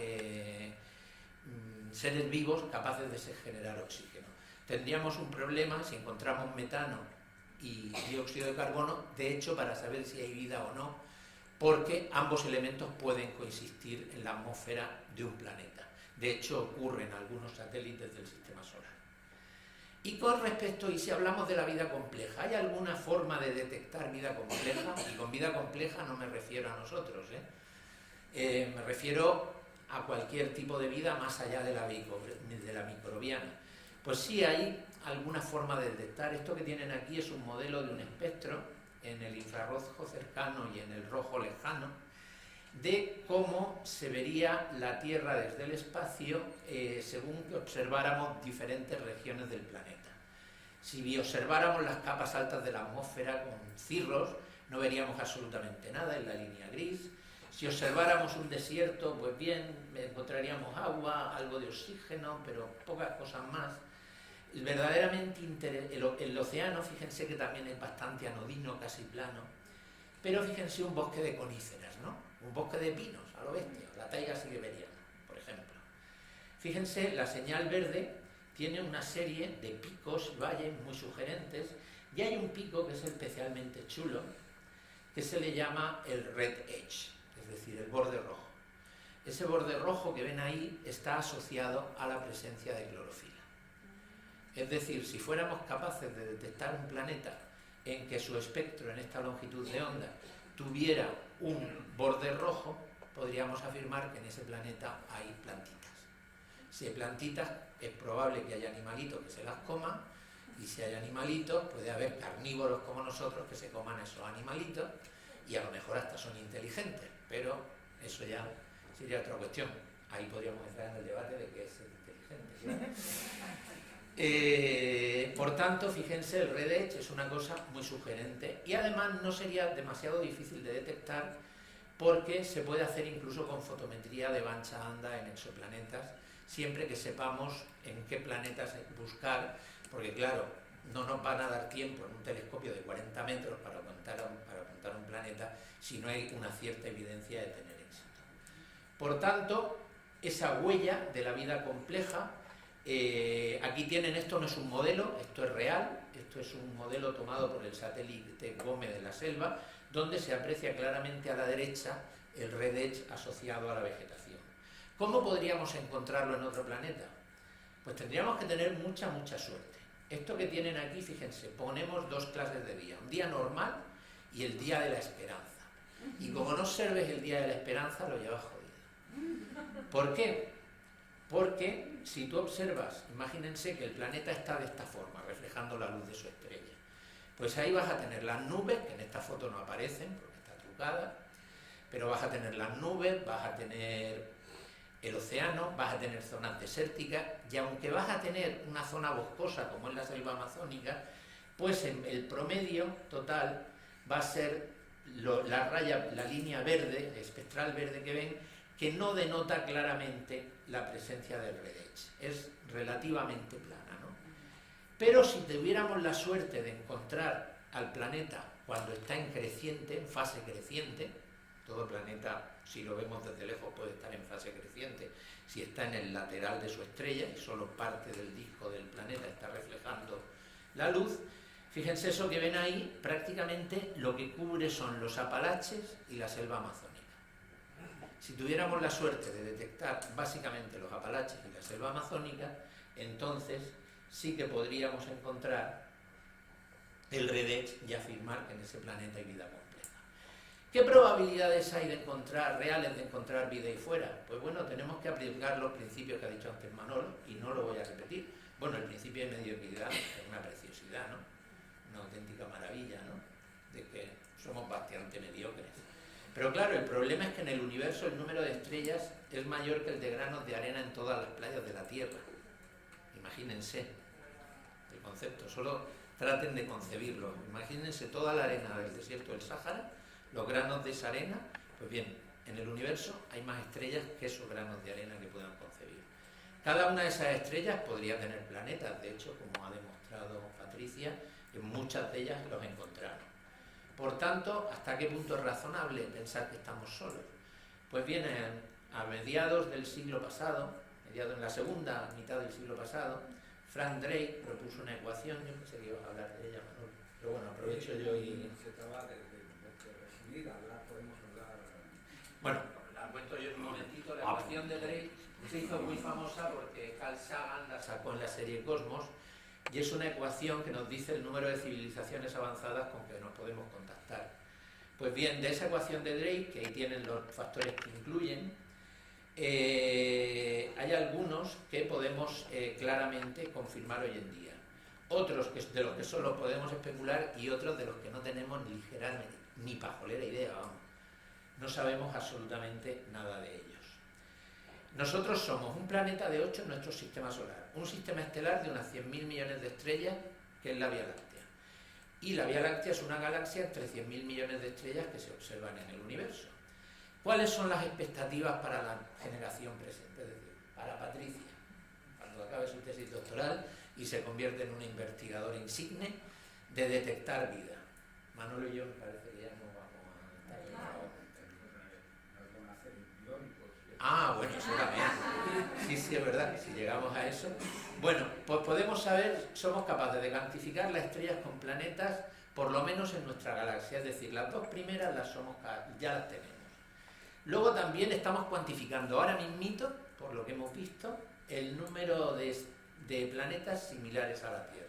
seres vivos capaces de generar oxígeno. Tendríamos un problema si encontramos metano y dióxido de carbono, de hecho, para saber si hay vida o no, porque ambos elementos pueden coexistir en la atmósfera de un planeta. De hecho, ocurre en algunos satélites del sistema solar. Y con respecto, y si hablamos de la vida compleja, ¿hay alguna forma de detectar vida compleja? Y con vida compleja no me refiero a nosotros, me refiero a cualquier tipo de vida más allá de la microbiana. Pues sí hay alguna forma de detectar. Esto que tienen aquí es un modelo de un espectro en el infrarrojo cercano y en el rojo lejano, de cómo se vería la Tierra desde el espacio según que observáramos diferentes regiones del planeta. Si observáramos las capas altas de la atmósfera con cirros, no veríamos absolutamente nada en la línea gris. Si observáramos un desierto, pues bien, encontraríamos agua, algo de oxígeno, pero pocas cosas más. Verdaderamente el océano, fíjense que también es bastante anodino, casi plano, pero fíjense un bosque de coníferas, ¿no? Un bosque de pinos, a lo bestia, la taiga siberiana, por ejemplo. Fíjense, la señal verde tiene una serie de picos y valles muy sugerentes, y hay un pico que es especialmente chulo, que se le llama el red edge, es decir, el borde rojo. Ese borde rojo que ven ahí está asociado a la presencia de clorofila. Es decir, si fuéramos capaces de detectar un planeta en que su espectro en esta longitud de onda tuviera un borde rojo, podríamos afirmar que en ese planeta hay plantitas. Si hay plantitas, es probable que haya animalitos que se las coman, y si hay animalitos, puede haber carnívoros como nosotros que se coman esos animalitos, y a lo mejor hasta son inteligentes, pero eso ya sería otra cuestión. Ahí podríamos entrar en el debate de qué es ser inteligente, ¿sí? Por tanto, fíjense, el red edge es una cosa muy sugerente, y además no sería demasiado difícil de detectar, porque se puede hacer incluso con fotometría de ancha banda en exoplanetas, siempre que sepamos en qué planetas buscar, porque claro, no nos van a dar tiempo en un telescopio de 40 metros para apuntar a un planeta si no hay una cierta evidencia de tener éxito. Por tanto, esa huella de la vida compleja, aquí tienen, esto no es un modelo, esto es real, esto es un modelo tomado por el satélite Gómez de la Selva, donde se aprecia claramente a la derecha el red edge asociado a la vegetación. ¿Cómo podríamos encontrarlo en otro planeta? Pues tendríamos que tener mucha suerte. Esto que tienen aquí, fíjense, ponemos dos clases de día, un día normal y el día de la esperanza. Y como no observes el día de la esperanza, lo llevas jodido. ¿Por qué? Porque si tú observas, imagínense que el planeta está de esta forma, reflejando la luz de su estrella. Pues ahí vas a tener las nubes, que en esta foto no aparecen porque está trucada, pero vas a tener las nubes, vas a tener el océano, vas a tener zonas desérticas, y aunque vas a tener una zona boscosa como es la selva amazónica, pues el promedio total va a ser la raya, la línea verde, espectral verde que ven, que no denota claramente la presencia del red edge, es relativamente plana, ¿no? Pero si tuviéramos la suerte de encontrar al planeta cuando está en creciente, en fase creciente, todo planeta, si lo vemos desde lejos, puede estar en fase creciente, si está en el lateral de su estrella y solo parte del disco del planeta está reflejando la luz, fíjense eso que ven ahí, prácticamente lo que cubre son los Apalaches y la selva amazónica. Si tuviéramos la suerte de detectar básicamente los Apalaches y la selva amazónica, entonces sí que podríamos encontrar el red edge y afirmar que en ese planeta hay vida compleja. ¿Qué probabilidades hay de encontrar, reales de encontrar vida ahí fuera? Pues bueno, tenemos que aplicar los principios que ha dicho antes Manolo, y no lo voy a repetir. Bueno, el principio de mediocridad es una preciosidad, ¿no? Una auténtica maravilla, ¿no? De que somos bastante mediocres. Pero claro, el problema es que en el universo el número de estrellas es mayor que el de granos de arena en todas las playas de la Tierra. Imagínense el concepto. Solo traten de concebirlo. Imagínense toda la arena del desierto del Sáhara, los granos de esa arena. Pues bien, en el universo hay más estrellas que esos granos de arena que puedan concebir. Cada una de esas estrellas podría tener planetas. De hecho, como ha demostrado Patricia, en muchas de ellas los encontraron. Por tanto, ¿hasta qué punto es razonable pensar que estamos solos? Pues bien, a mediados del siglo pasado, en la segunda mitad del siglo pasado, Frank Drake propuso una ecuación. Yo pensé que ibas a hablar de ella, Manolo, pero bueno, aprovecho yo y... Se trata de resumir, podemos hablar... Bueno, la cuento yo en un momentito. La ecuación de Drake se hizo muy famosa porque Carl Sagan la sacó en la serie Cosmos, y es una ecuación que nos dice el número de civilizaciones avanzadas con que nos podemos contactar. Pues bien, de esa ecuación de Drake, que ahí tienen los factores que incluyen, hay algunos que podemos claramente confirmar hoy en día. Otros de los que solo podemos especular y otros de los que no tenemos ni ligera ni pajolera idea, vamos. No sabemos absolutamente nada de ellos. Nosotros somos un planeta de 8 en nuestro sistema solar, un sistema estelar de unas 100.000 millones de estrellas, que es la Vía Láctea. Y la Vía Láctea es una galaxia entre 100.000 millones de estrellas que se observan en el universo. ¿Cuáles son las expectativas para la generación presente? Es decir, para Patricia, cuando acabe su tesis doctoral y se convierte en una investigadora insigne de detectar vida. Manolo y yo me parece que ya no vamos a estar. Ah, bueno, eso también. Sí, es verdad que si llegamos a eso. Bueno, pues podemos saber, somos capaces de cuantificar las estrellas con planetas, por lo menos en nuestra galaxia. Es decir, las dos primeras ya las tenemos. Luego también estamos cuantificando ahora mismito, por lo que hemos visto, el número de planetas similares a la Tierra.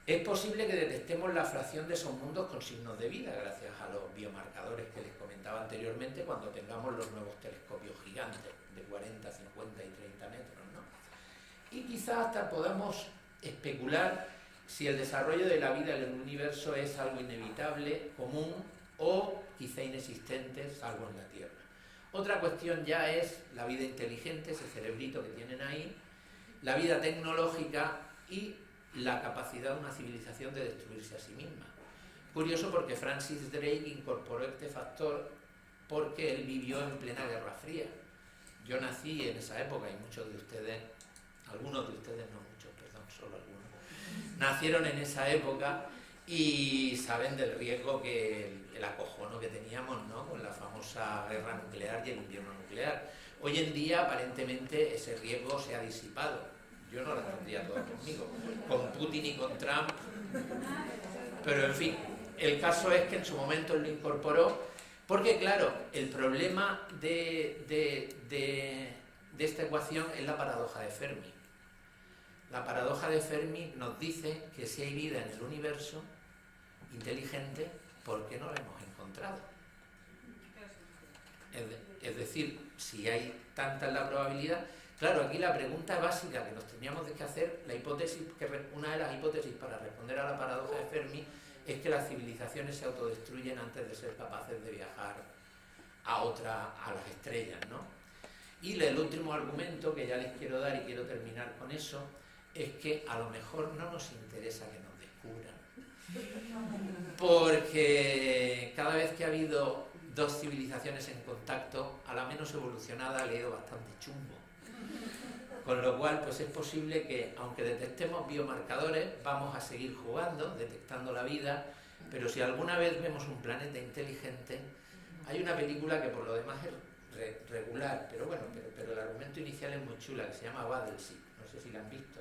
Es posible que detectemos la fracción de esos mundos con signos de vida, gracias a los biomarcadores que les comentaba anteriormente, cuando tengamos los nuevos telescopios gigantes de 40, 50 y 30 metros, ¿no? Y quizás hasta podamos especular si el desarrollo de la vida en el universo es algo inevitable, común o quizá inexistente, salvo en la Tierra. Otra cuestión ya es la vida inteligente, ese cerebrito que tienen ahí, la vida tecnológica y la capacidad de una civilización de destruirse a sí misma. Curioso porque Francis Drake incorporó este factor porque él vivió en plena Guerra Fría. Yo nací en esa época y muchos de ustedes, algunos de ustedes, no muchos, perdón, solo algunos, nacieron en esa época y saben del riesgo el acojono que teníamos, ¿no?, con la famosa guerra nuclear y el invierno nuclear. Hoy en día aparentemente ese riesgo se ha disipado. Yo no la tendría toda conmigo, con Putin y con Trump, pero en fin, el caso es que en su momento él lo incorporó, porque claro, el problema de esta ecuación es la paradoja de Fermi. La paradoja de Fermi nos dice que si hay vida en el universo inteligente, ¿por qué no la hemos encontrado? Es decir, si hay tanta la probabilidad. Claro, aquí la pregunta básica que nos teníamos que hacer, una de las hipótesis para responder a la paradoja de Fermi es que las civilizaciones se autodestruyen antes de ser capaces de viajar a las estrellas, ¿no? Y el último argumento que ya les quiero dar y quiero terminar con eso es que a lo mejor no nos interesa que nos descubran, porque cada vez que ha habido dos civilizaciones en contacto, a la menos evolucionada ha leído bastante chungo. Con lo cual, pues es posible que, aunque detectemos biomarcadores, vamos a seguir jugando, detectando la vida, pero si alguna vez vemos un planeta inteligente, hay una película que por lo demás es regular, pero bueno, pero el argumento inicial es muy chula, que se llama Battleship, no sé si la han visto.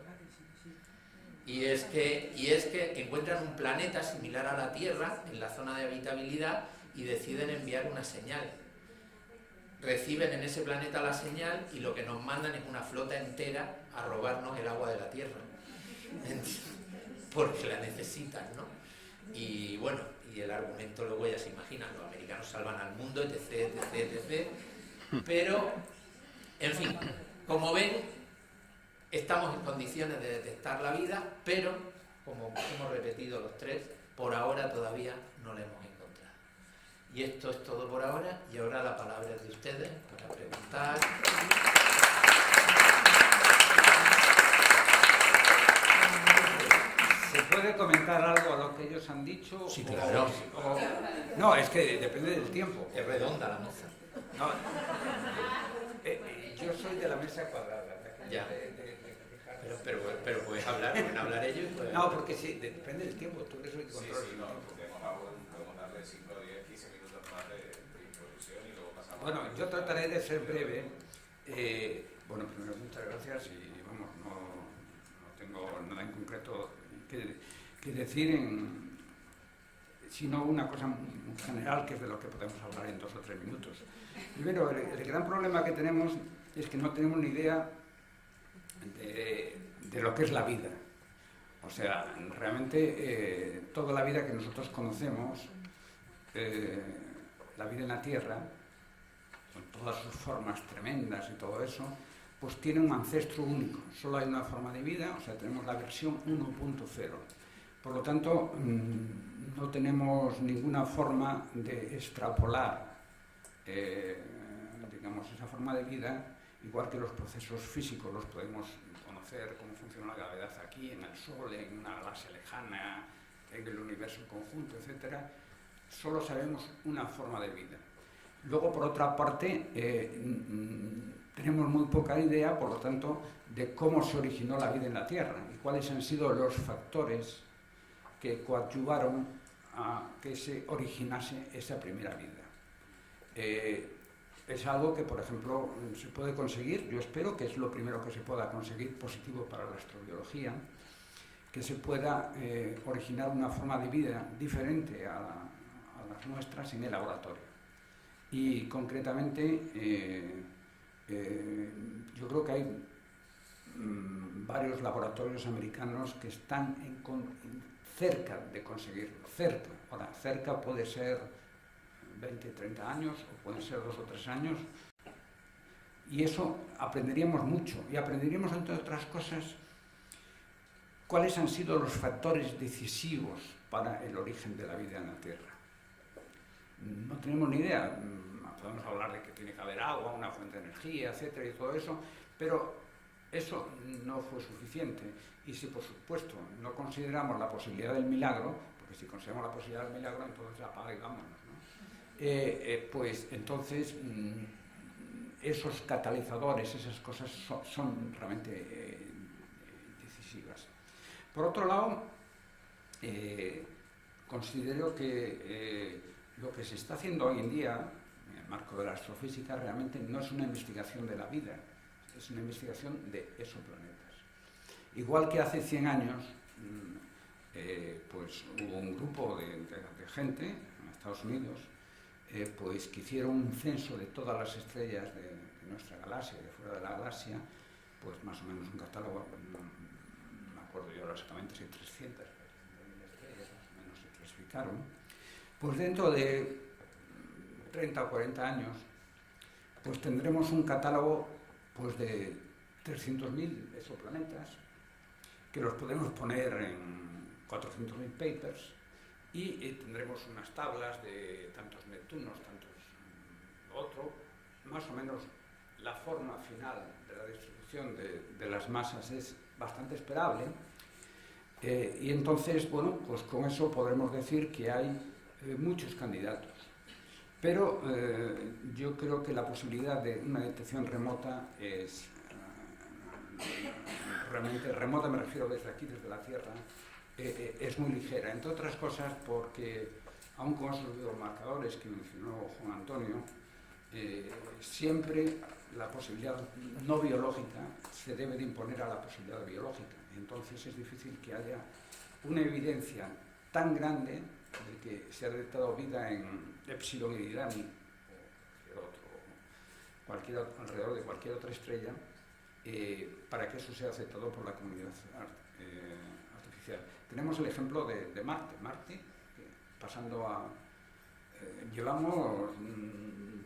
Y es que encuentran un planeta similar a la Tierra en la zona de habitabilidad y deciden enviar una señal. Reciben en ese planeta la señal y lo que nos mandan es una flota entera a robarnos el agua de la Tierra, porque la necesitan, ¿no? Y bueno, y el argumento luego ya se imaginan, los americanos salvan al mundo, etc. Pero, en fin, como ven, estamos en condiciones de detectar la vida, pero, como hemos repetido los tres, por ahora todavía no la hemos encontrado. Y esto es todo por ahora, y ahora la palabra es de ustedes para preguntar. Se puede puede comentar algo a lo que ellos han dicho? Sí, claro. No, es que depende del tiempo. Es redonda la mesa. No, yo soy de la mesa cuadrada. Ya. Pero puedes hablar ellos. Pues... No, porque sí, depende del tiempo. Tú eres el que controla el tiempo. Podemos darle 5, 10, 15 minutos más de introducción y luego pasamos. Bueno, yo trataré de ser breve. Bueno, primero muchas gracias y vamos, no tengo nada en concreto que decir, sino una cosa muy general, que es de lo que podemos hablar en 2 o 3 minutos. Primero, el gran problema que tenemos es que no tenemos ni idea de lo que es la vida. O sea, realmente toda la vida que nosotros conocemos, la vida en la Tierra, con todas sus formas tremendas y todo eso, pues tiene un ancestro único. Solo hay una forma de vida, o sea, tenemos la versión 1.0. Por lo tanto, no tenemos ninguna forma de extrapolar, digamos, esa forma de vida, igual que los procesos físicos los podemos conocer, cómo funciona la gravedad aquí, en el Sol, en una galaxia lejana, en el universo en conjunto, etc. Solo sabemos una forma de vida. Luego, por otra parte, tenemos muy poca idea, por lo tanto, de cómo se originó la vida en la Tierra y cuáles han sido los factores que coadyuvaron a que se originase esa primera vida. Es algo que, por ejemplo, se puede conseguir, yo espero que es lo primero que se pueda conseguir positivo para la astrobiología, que se pueda originar una forma de vida diferente a las nuestras en el laboratorio. Y concretamente, yo creo que hay varios laboratorios americanos que están cerca de conseguirlo, cerca. Ahora, cerca puede ser 20, 30 años, o pueden ser 2 o 3 años, y eso aprenderíamos mucho, y aprenderíamos, entre otras cosas, cuáles han sido los factores decisivos para el origen de la vida en la Tierra. No tenemos ni idea. Podemos hablar de que tiene que haber agua, una fuente de energía, etcétera, y todo eso, pero eso no fue suficiente. Y si, por supuesto, no consideramos la posibilidad del milagro, porque si consideramos la posibilidad del milagro, entonces apaga y vámonos, ¿no? Pues entonces esos catalizadores, esas cosas son realmente decisivas. Por otro lado, considero que lo que se está haciendo hoy en día, en el marco de la astrofísica, realmente no es una investigación de la vida, es una investigación de exoplanetas. Igual que hace 100 años, pues hubo un grupo de gente en Estados Unidos, pues que hicieron un censo de todas las estrellas de nuestra galaxia, de fuera de la galaxia, pues más o menos un catálogo, no me acuerdo yo exactamente si 300.000 estrellas más o menos se clasificaron. Pues dentro de 30 o 40 años, pues tendremos un catálogo pues de 300.000 exoplanetas, que los podemos poner en 400.000 papers, y tendremos unas tablas de tantos Neptunos, tantos otro, más o menos la forma final de la distribución de las masas es bastante esperable, y entonces, bueno, pues con eso podremos decir que hay muchos candidatos. Pero yo creo que la posibilidad de una detección remota es realmente remota, me refiero desde aquí, desde la Tierra, es muy ligera, entre otras cosas porque, aun con esos biomarcadores que mencionó Juan Antonio, siempre la posibilidad no biológica se debe de imponer a la posibilidad biológica. Entonces es difícil que haya una evidencia tan grande de que se ha detectado vida en Epsilon Eridani o alrededor de cualquier otra estrella, para que eso sea aceptado por la comunidad artificial. Tenemos el ejemplo de Marte. Marte, pasando a... llevamos,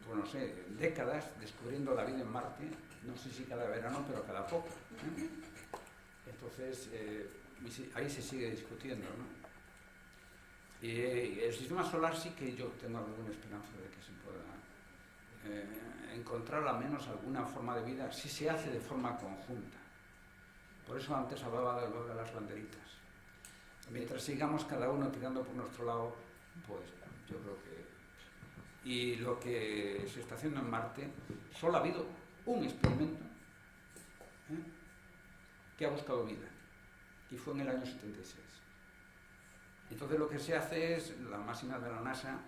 pues no sé, décadas descubriendo la vida en Marte, no sé si cada verano, pero cada poco. Entonces, ahí se sigue discutiendo, ¿no? Y el sistema solar sí que yo tengo alguna esperanza de que se pueda encontrar al menos alguna forma de vida si se hace de forma conjunta. Por eso antes hablaba de lo de las banderitas. Mientras sigamos cada uno tirando por nuestro lado, pues yo creo que... Y lo que se está haciendo en Marte, solo ha habido un experimento que ha buscado vida, y fue en el año 76. Entonces lo que se hace es, la máxima de la NASA,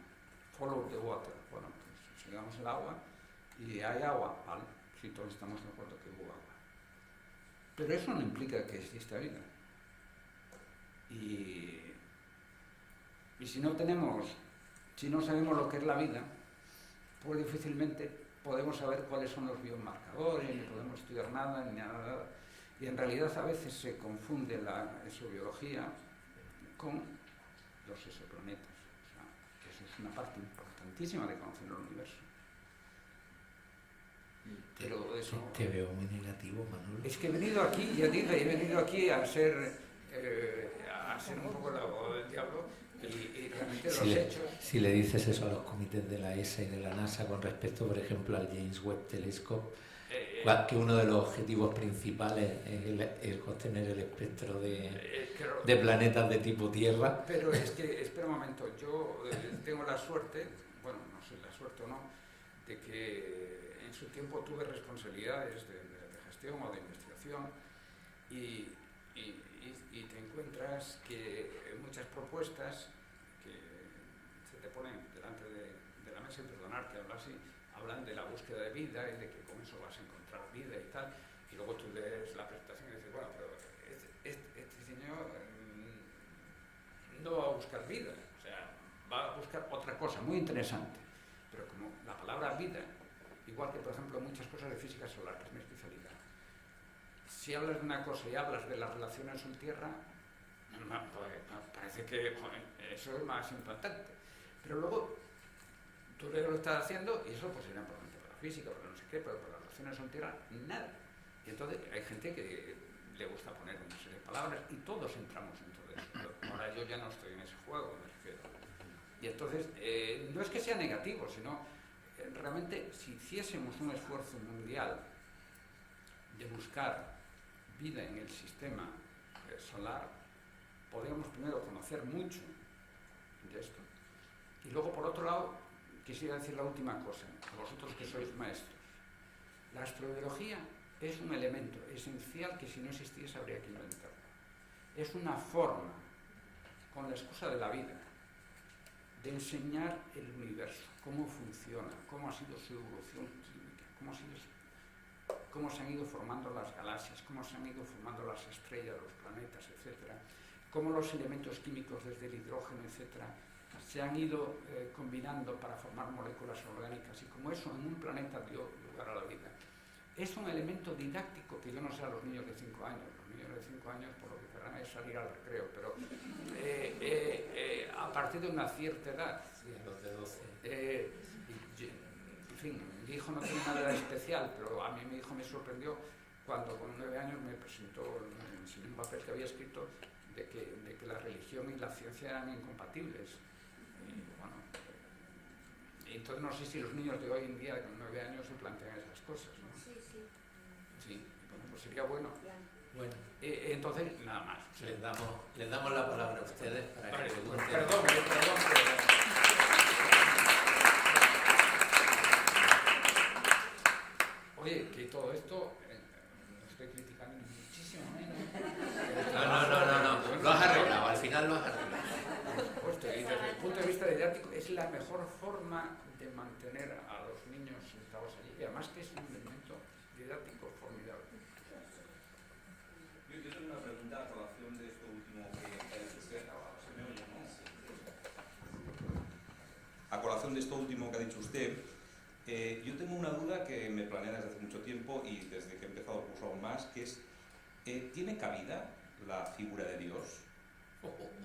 follow the water. Bueno, pues sigamos el agua, y hay agua, vale, si todos estamos de acuerdo que hubo agua. Pero eso no implica que exista vida. Y si no sabemos lo que es la vida, pues difícilmente podemos saber cuáles son los biomarcadores, ni podemos estudiar nada, ni nada. Y en realidad a veces se confunde la exobiología con los exoplanetas. O sea, que eso es una parte importantísima de conocer el universo. Pero eso... Te veo muy negativo, Manolo. Es que he venido aquí, ya dije, he venido aquí a ser un poco la voz del diablo y realmente los hechos... Si le dices eso a los comités de la ESA y de la NASA con respecto, por ejemplo, al James Webb Telescope, que uno de los objetivos principales es obtener el espectro de planetas de tipo Tierra. Pero es que, espera un momento, yo tengo la suerte, bueno, no sé la suerte o no, de que en su tiempo tuve responsabilidades de gestión o de investigación y te encuentras que muchas propuestas que se te ponen delante de la mesa, y perdonar que habla así, hablan de la búsqueda de vida y de que con eso vas a encontrar vida y tal, y luego tú lees la presentación y dices, bueno, pero este señor no va a buscar vida, o sea, va a buscar otra cosa muy interesante, pero como la palabra vida, igual que por ejemplo muchas cosas de física solar, que es mi especialidad, si hablas de una cosa y hablas de las relaciones Sol-Tierra, parece que eso es más impactante, pero luego tú lo estás haciendo y eso pues será importante para la física, para no sé qué, pero para las relaciones Sol-Tierra, nada. Y entonces hay gente que le gusta poner una serie de palabras y todos entramos dentro de eso. Ahora yo ya no estoy en ese juego, me refiero. Y entonces, no es que sea negativo, sino realmente si hiciésemos un esfuerzo mundial de buscar vida en el sistema solar, podríamos primero conocer mucho de esto. Y luego, por otro lado, quisiera decir la última cosa, a vosotros que sois maestros. La astrobiología es un elemento esencial que si no existiese habría que inventarlo. Es una forma, con la excusa de la vida, de enseñar el universo, cómo funciona, cómo ha sido su evolución química, cómo se han ido formando las galaxias, cómo se han ido formando las estrellas, los planetas, etc. Cómo los elementos químicos desde el hidrógeno, etc., se han ido combinando para formar moléculas orgánicas y cómo eso en un planeta dio lugar a la vida. Es un elemento didáctico que yo no sé a los niños de 5 años. Los niños de 5 años por lo que querrán es salir al recreo, pero a partir de una cierta edad. Sí, a los de 12. En fin, mi hijo no tiene nada de especial, pero a mí mi hijo me sorprendió cuando con 9 años me presentó en un papel que había escrito de que la religión y la ciencia eran incompatibles. Bueno, entonces no sé si los niños de hoy en día con 9 años se plantean esas cosas, ¿no? Sí, bueno, pues sería bueno. Bueno, entonces, nada más. O sea, les damos la palabra a ustedes para vale, que pues, pregunten. perdón. Oye, que todo esto no estoy criticando muchísimo menos. No, lo has arreglado, al final lo has arreglado. Por supuesto, y desde el punto de vista didáctico es la mejor forma de mantener a los niños sentados allí, y además que es un elemento didáctico formidable. Yo tengo una pregunta a relación de esto último que ha dicho usted. ¿Se me oye, no? A colación de esto último que ha dicho usted, yo tengo una duda que me planea desde hace mucho tiempo y desde que he empezado el curso aún más, que es, ¿tiene cabida la figura de Dios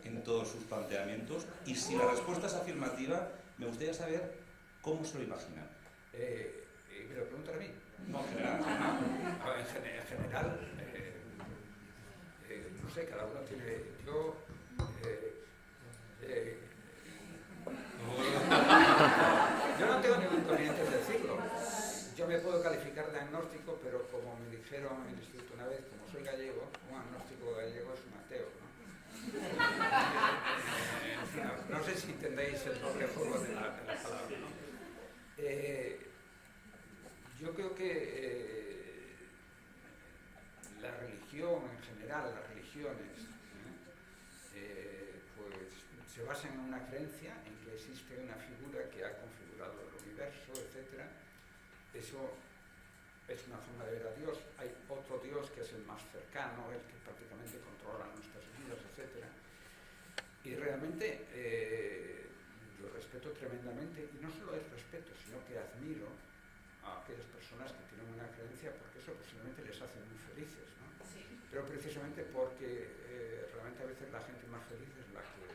en todos sus planteamientos? Y si la respuesta es afirmativa, me gustaría saber cómo se lo imaginan. ¿Me lo preguntan a mí? No, en general. En general, no sé, cada uno tiene... Yo no tengo ningún inconveniente en decirlo. Yo me puedo calificar de agnóstico, pero como me dijeron en el instituto una vez, como soy gallego, un agnóstico gallego es un ateo, ¿no? No sé si entendéis el doble juego de la palabra, ¿no? Yo creo que la religión en general, las religiones, pues se basan en una creencia en que existe una figura que ha configurado el universo, etc. Eso es una forma de ver a Dios. Hay otro Dios que es el más cercano, el que prácticamente controla nuestras vidas, etc. Y realmente yo respeto tremendamente, y no solo es respeto, sino que admiro a aquellas personas que tienen una creencia, porque eso posiblemente les hace muy felices, ¿no? Sí. Pero precisamente porque realmente a veces la gente más feliz es la que...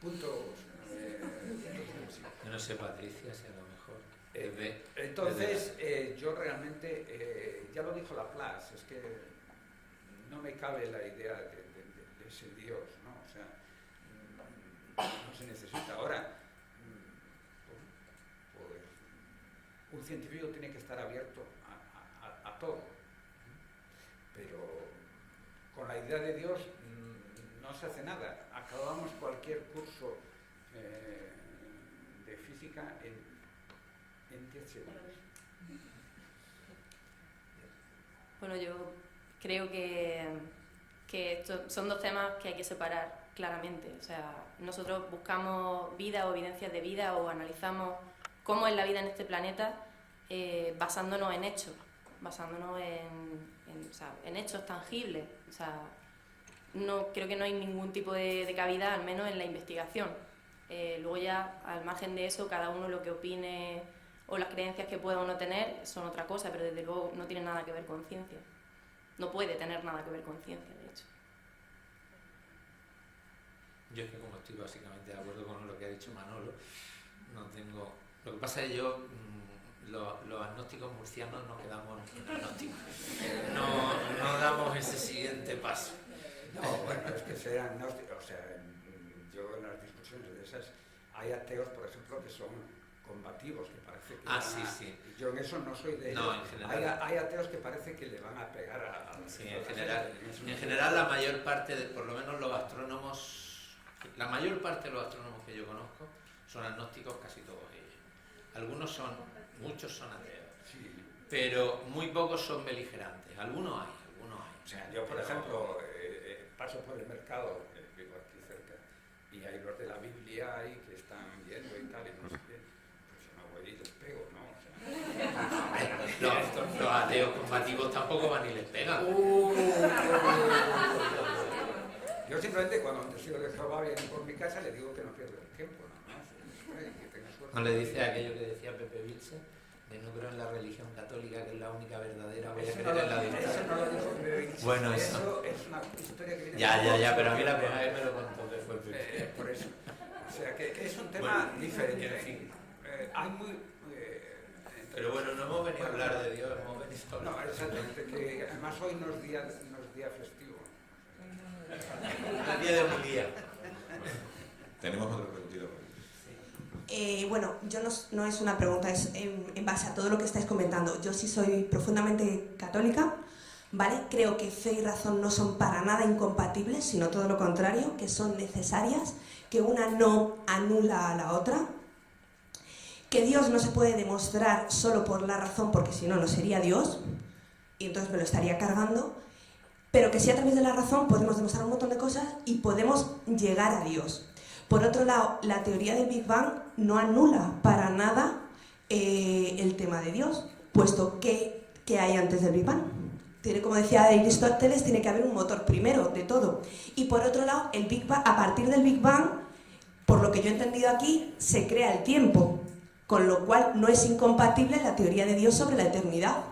puntos... Yo no sé, Patricia, si a lo mejor... entonces, yo realmente, ya lo dijo Laplace, es que no me cabe la idea de ese Dios, ¿no? O sea, no se necesita. Ahora, pues, un científico tiene que estar abierto a todo, pero con la idea de Dios no se hace nada. Acabamos cualquier curso de física en 10 segundos. Bueno, yo creo que estos son dos temas que hay que separar claramente. O sea, nosotros buscamos vida o evidencias de vida o analizamos cómo es la vida en este planeta basándonos en hechos, basándonos en hechos tangibles. O sea, creo que no hay ningún tipo de cavidad, al menos en la investigación. Luego ya, al margen de eso, cada uno lo que opine o las creencias que pueda uno tener son otra cosa, pero desde luego no tiene nada que ver con ciencia. No puede tener nada que ver con ciencia, de hecho. Yo es que como estoy básicamente de acuerdo con lo que ha dicho Manolo, no tengo... Lo que pasa es que yo, los agnósticos murcianos no quedamos en agnósticos. No damos ese siguiente paso. No, bueno, es que ser agnóstico, o sea, yo en las discusiones de esas, hay ateos, por ejemplo, que son combativos, que parece que... sí. Yo en eso no soy de ellos. No, en general... Hay ateos que parece que le van a pegar a... Sí, en general la mayor parte, por lo menos los astrónomos, la mayor parte de los astrónomos que yo conozco son agnósticos, casi todos ellos. Muchos son ateos, sí, pero muy pocos son beligerantes. Algunos hay. O sea, yo, por ejemplo, paso por el mercado, vivo aquí cerca, y hay los de la Biblia ahí que están viendo y tal, y no sé qué. Pues yo no voy y les pego, ¿no? O sea, los ateos combativos tampoco van y les pegan. Yo simplemente cuando un testigo de Jehová viene por mi casa le digo que no pierda el tiempo, nada más. Que tenga suerte. No le dice aquello que decía Pepe Vilche, de no creo en la religión católica, que es la única verdadera, voy a creer en la de Dios. Eso no lo dijo Pepe Vilche. Bueno, eso es una historia que viene... Ya, pero a mí la primera vez me lo contó que fue Pepe. Por eso. O sea, que es un tema diferente. En fin. Hay muy... Pero bueno, no hemos venido a hablar de Dios, hemos venido a hablar... No, exactamente, que además hoy no es día festivo. El día de homilía. Tenemos otro preguntito. Bueno, yo no es una pregunta, es en base a todo lo que estáis comentando. Yo sí soy profundamente católica, ¿vale? Creo que fe y razón no son para nada incompatibles, sino todo lo contrario, que son necesarias, que una no anula a la otra, que Dios no se puede demostrar solo por la razón, porque si no, no sería Dios, y entonces me lo estaría cargando, pero que sí a través de la razón podemos demostrar un montón de cosas y podemos llegar a Dios. Por otro lado, la teoría del Big Bang no anula para nada el tema de Dios, puesto que hay antes del Big Bang. Como decía Aristóteles, tiene que haber un motor primero de todo. Y por otro lado, el Big Bang, a partir del Big Bang, por lo que yo he entendido aquí, se crea el tiempo, con lo cual no es incompatible la teoría de Dios sobre la eternidad.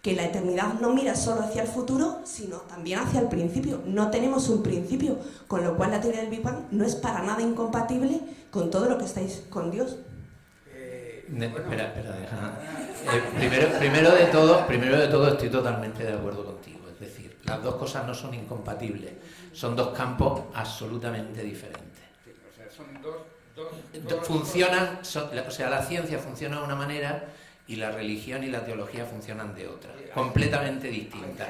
Que la eternidad no mira solo hacia el futuro, sino también hacia el principio. No tenemos un principio, con lo cual la teoría del Big Bang no es para nada incompatible con todo lo que estáis con Dios. Espera, deja. Primero de todo estoy totalmente de acuerdo contigo. Es decir, las dos cosas no son incompatibles, son dos campos absolutamente diferentes. Sí, o sea, son dos funcionan, o sea, la ciencia funciona de una manera y la religión y la teología funcionan de otra, completamente distintas.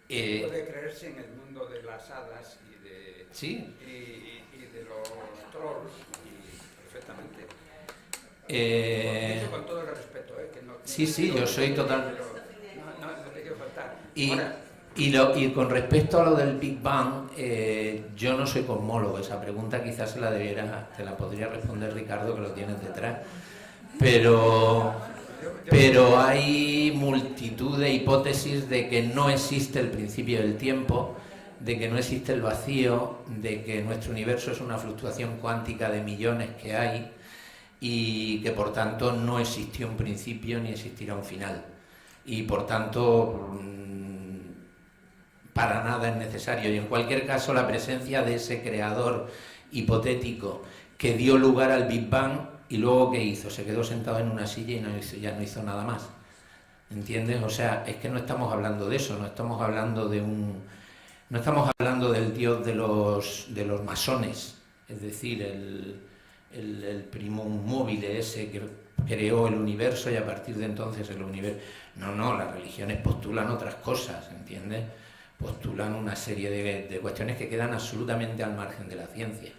Puede creerse en el mundo de las hadas y de, sí. y de los trolls, y perfectamente. Con todo el respeto, que no, Sí, yo soy total. No te quiero faltar. Y con respecto a lo del Big Bang, yo no soy cosmólogo. Esa pregunta quizás te la podría responder Ricardo, que lo tienes detrás. Pero hay multitud de hipótesis de que no existe el principio del tiempo, de que no existe el vacío, de que nuestro universo es una fluctuación cuántica de millones que hay y que por tanto no existió un principio ni existirá un final. Y por tanto para nada es necesario. Y en cualquier caso la presencia de ese creador hipotético que dio lugar al Big Bang, y luego ¿qué hizo? Se quedó sentado en una silla y ya no hizo nada más. ¿Entiendes? O sea, es que no estamos hablando de eso, no estamos hablando del dios de los masones, es decir, el primum mobile ese que creó el universo y a partir de entonces el universo. No, las religiones postulan otras cosas, ¿entiendes? Postulan una serie de cuestiones que quedan absolutamente al margen de la ciencia.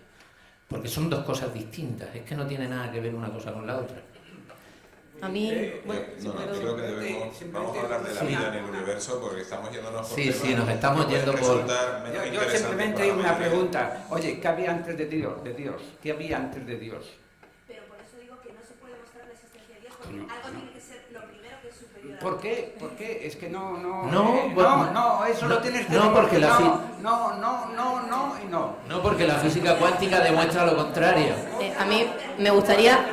Porque son dos cosas distintas, es que no tiene nada que ver una cosa con la otra. A mí, bueno, creo que vamos a hablar de la vida en el universo porque estamos yéndonos por temas. Sí, nos estamos yendo por... Yo simplemente hay una pregunta. Oye, ¿qué había antes de Dios? ¿Qué había antes de Dios? Pero por eso digo que no se puede mostrar la existencia de Dios porque algo tiene que ser lo primero que es superior a... ¿Por qué? ¿Por qué? Es que no, eso lo tienes que... No, porque No, porque la física cuántica demuestra lo contrario. A mí me gustaría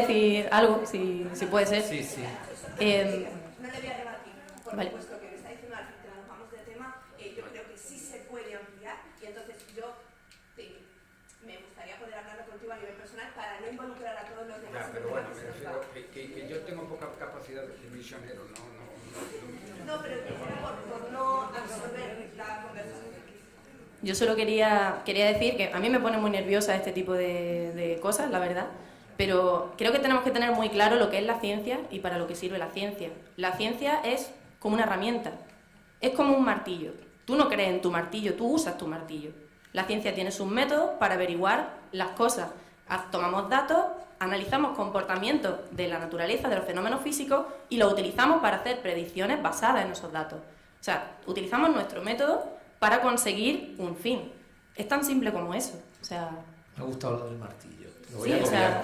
decir algo, si puede ser. Sí. No le voy a rebatir, por Vale. supuesto que me está diciendo al que nos vamos de tema, yo creo que sí se puede ampliar y entonces me gustaría poder hablarlo contigo a nivel personal para no involucrar a todos los demás. Ya, pero bueno, me refiero que yo tengo poca capacidad de misionero, No, pero por no absorber la conversación. Yo solo quería decir que a mí me pone muy nerviosa este tipo de cosas, la verdad, pero creo que tenemos que tener muy claro lo que es la ciencia y para lo que sirve la ciencia. La ciencia es como una herramienta, es como un martillo. Tú no crees en tu martillo, tú usas tu martillo. La ciencia tiene sus métodos para averiguar las cosas. Tomamos datos, analizamos comportamientos de la naturaleza, de los fenómenos físicos y los utilizamos para hacer predicciones basadas en esos datos. O sea, utilizamos nuestro método para conseguir un fin. Es tan simple como eso. O sea... Me ha gustado lo del martillo. Lo voy Sí, a o sea...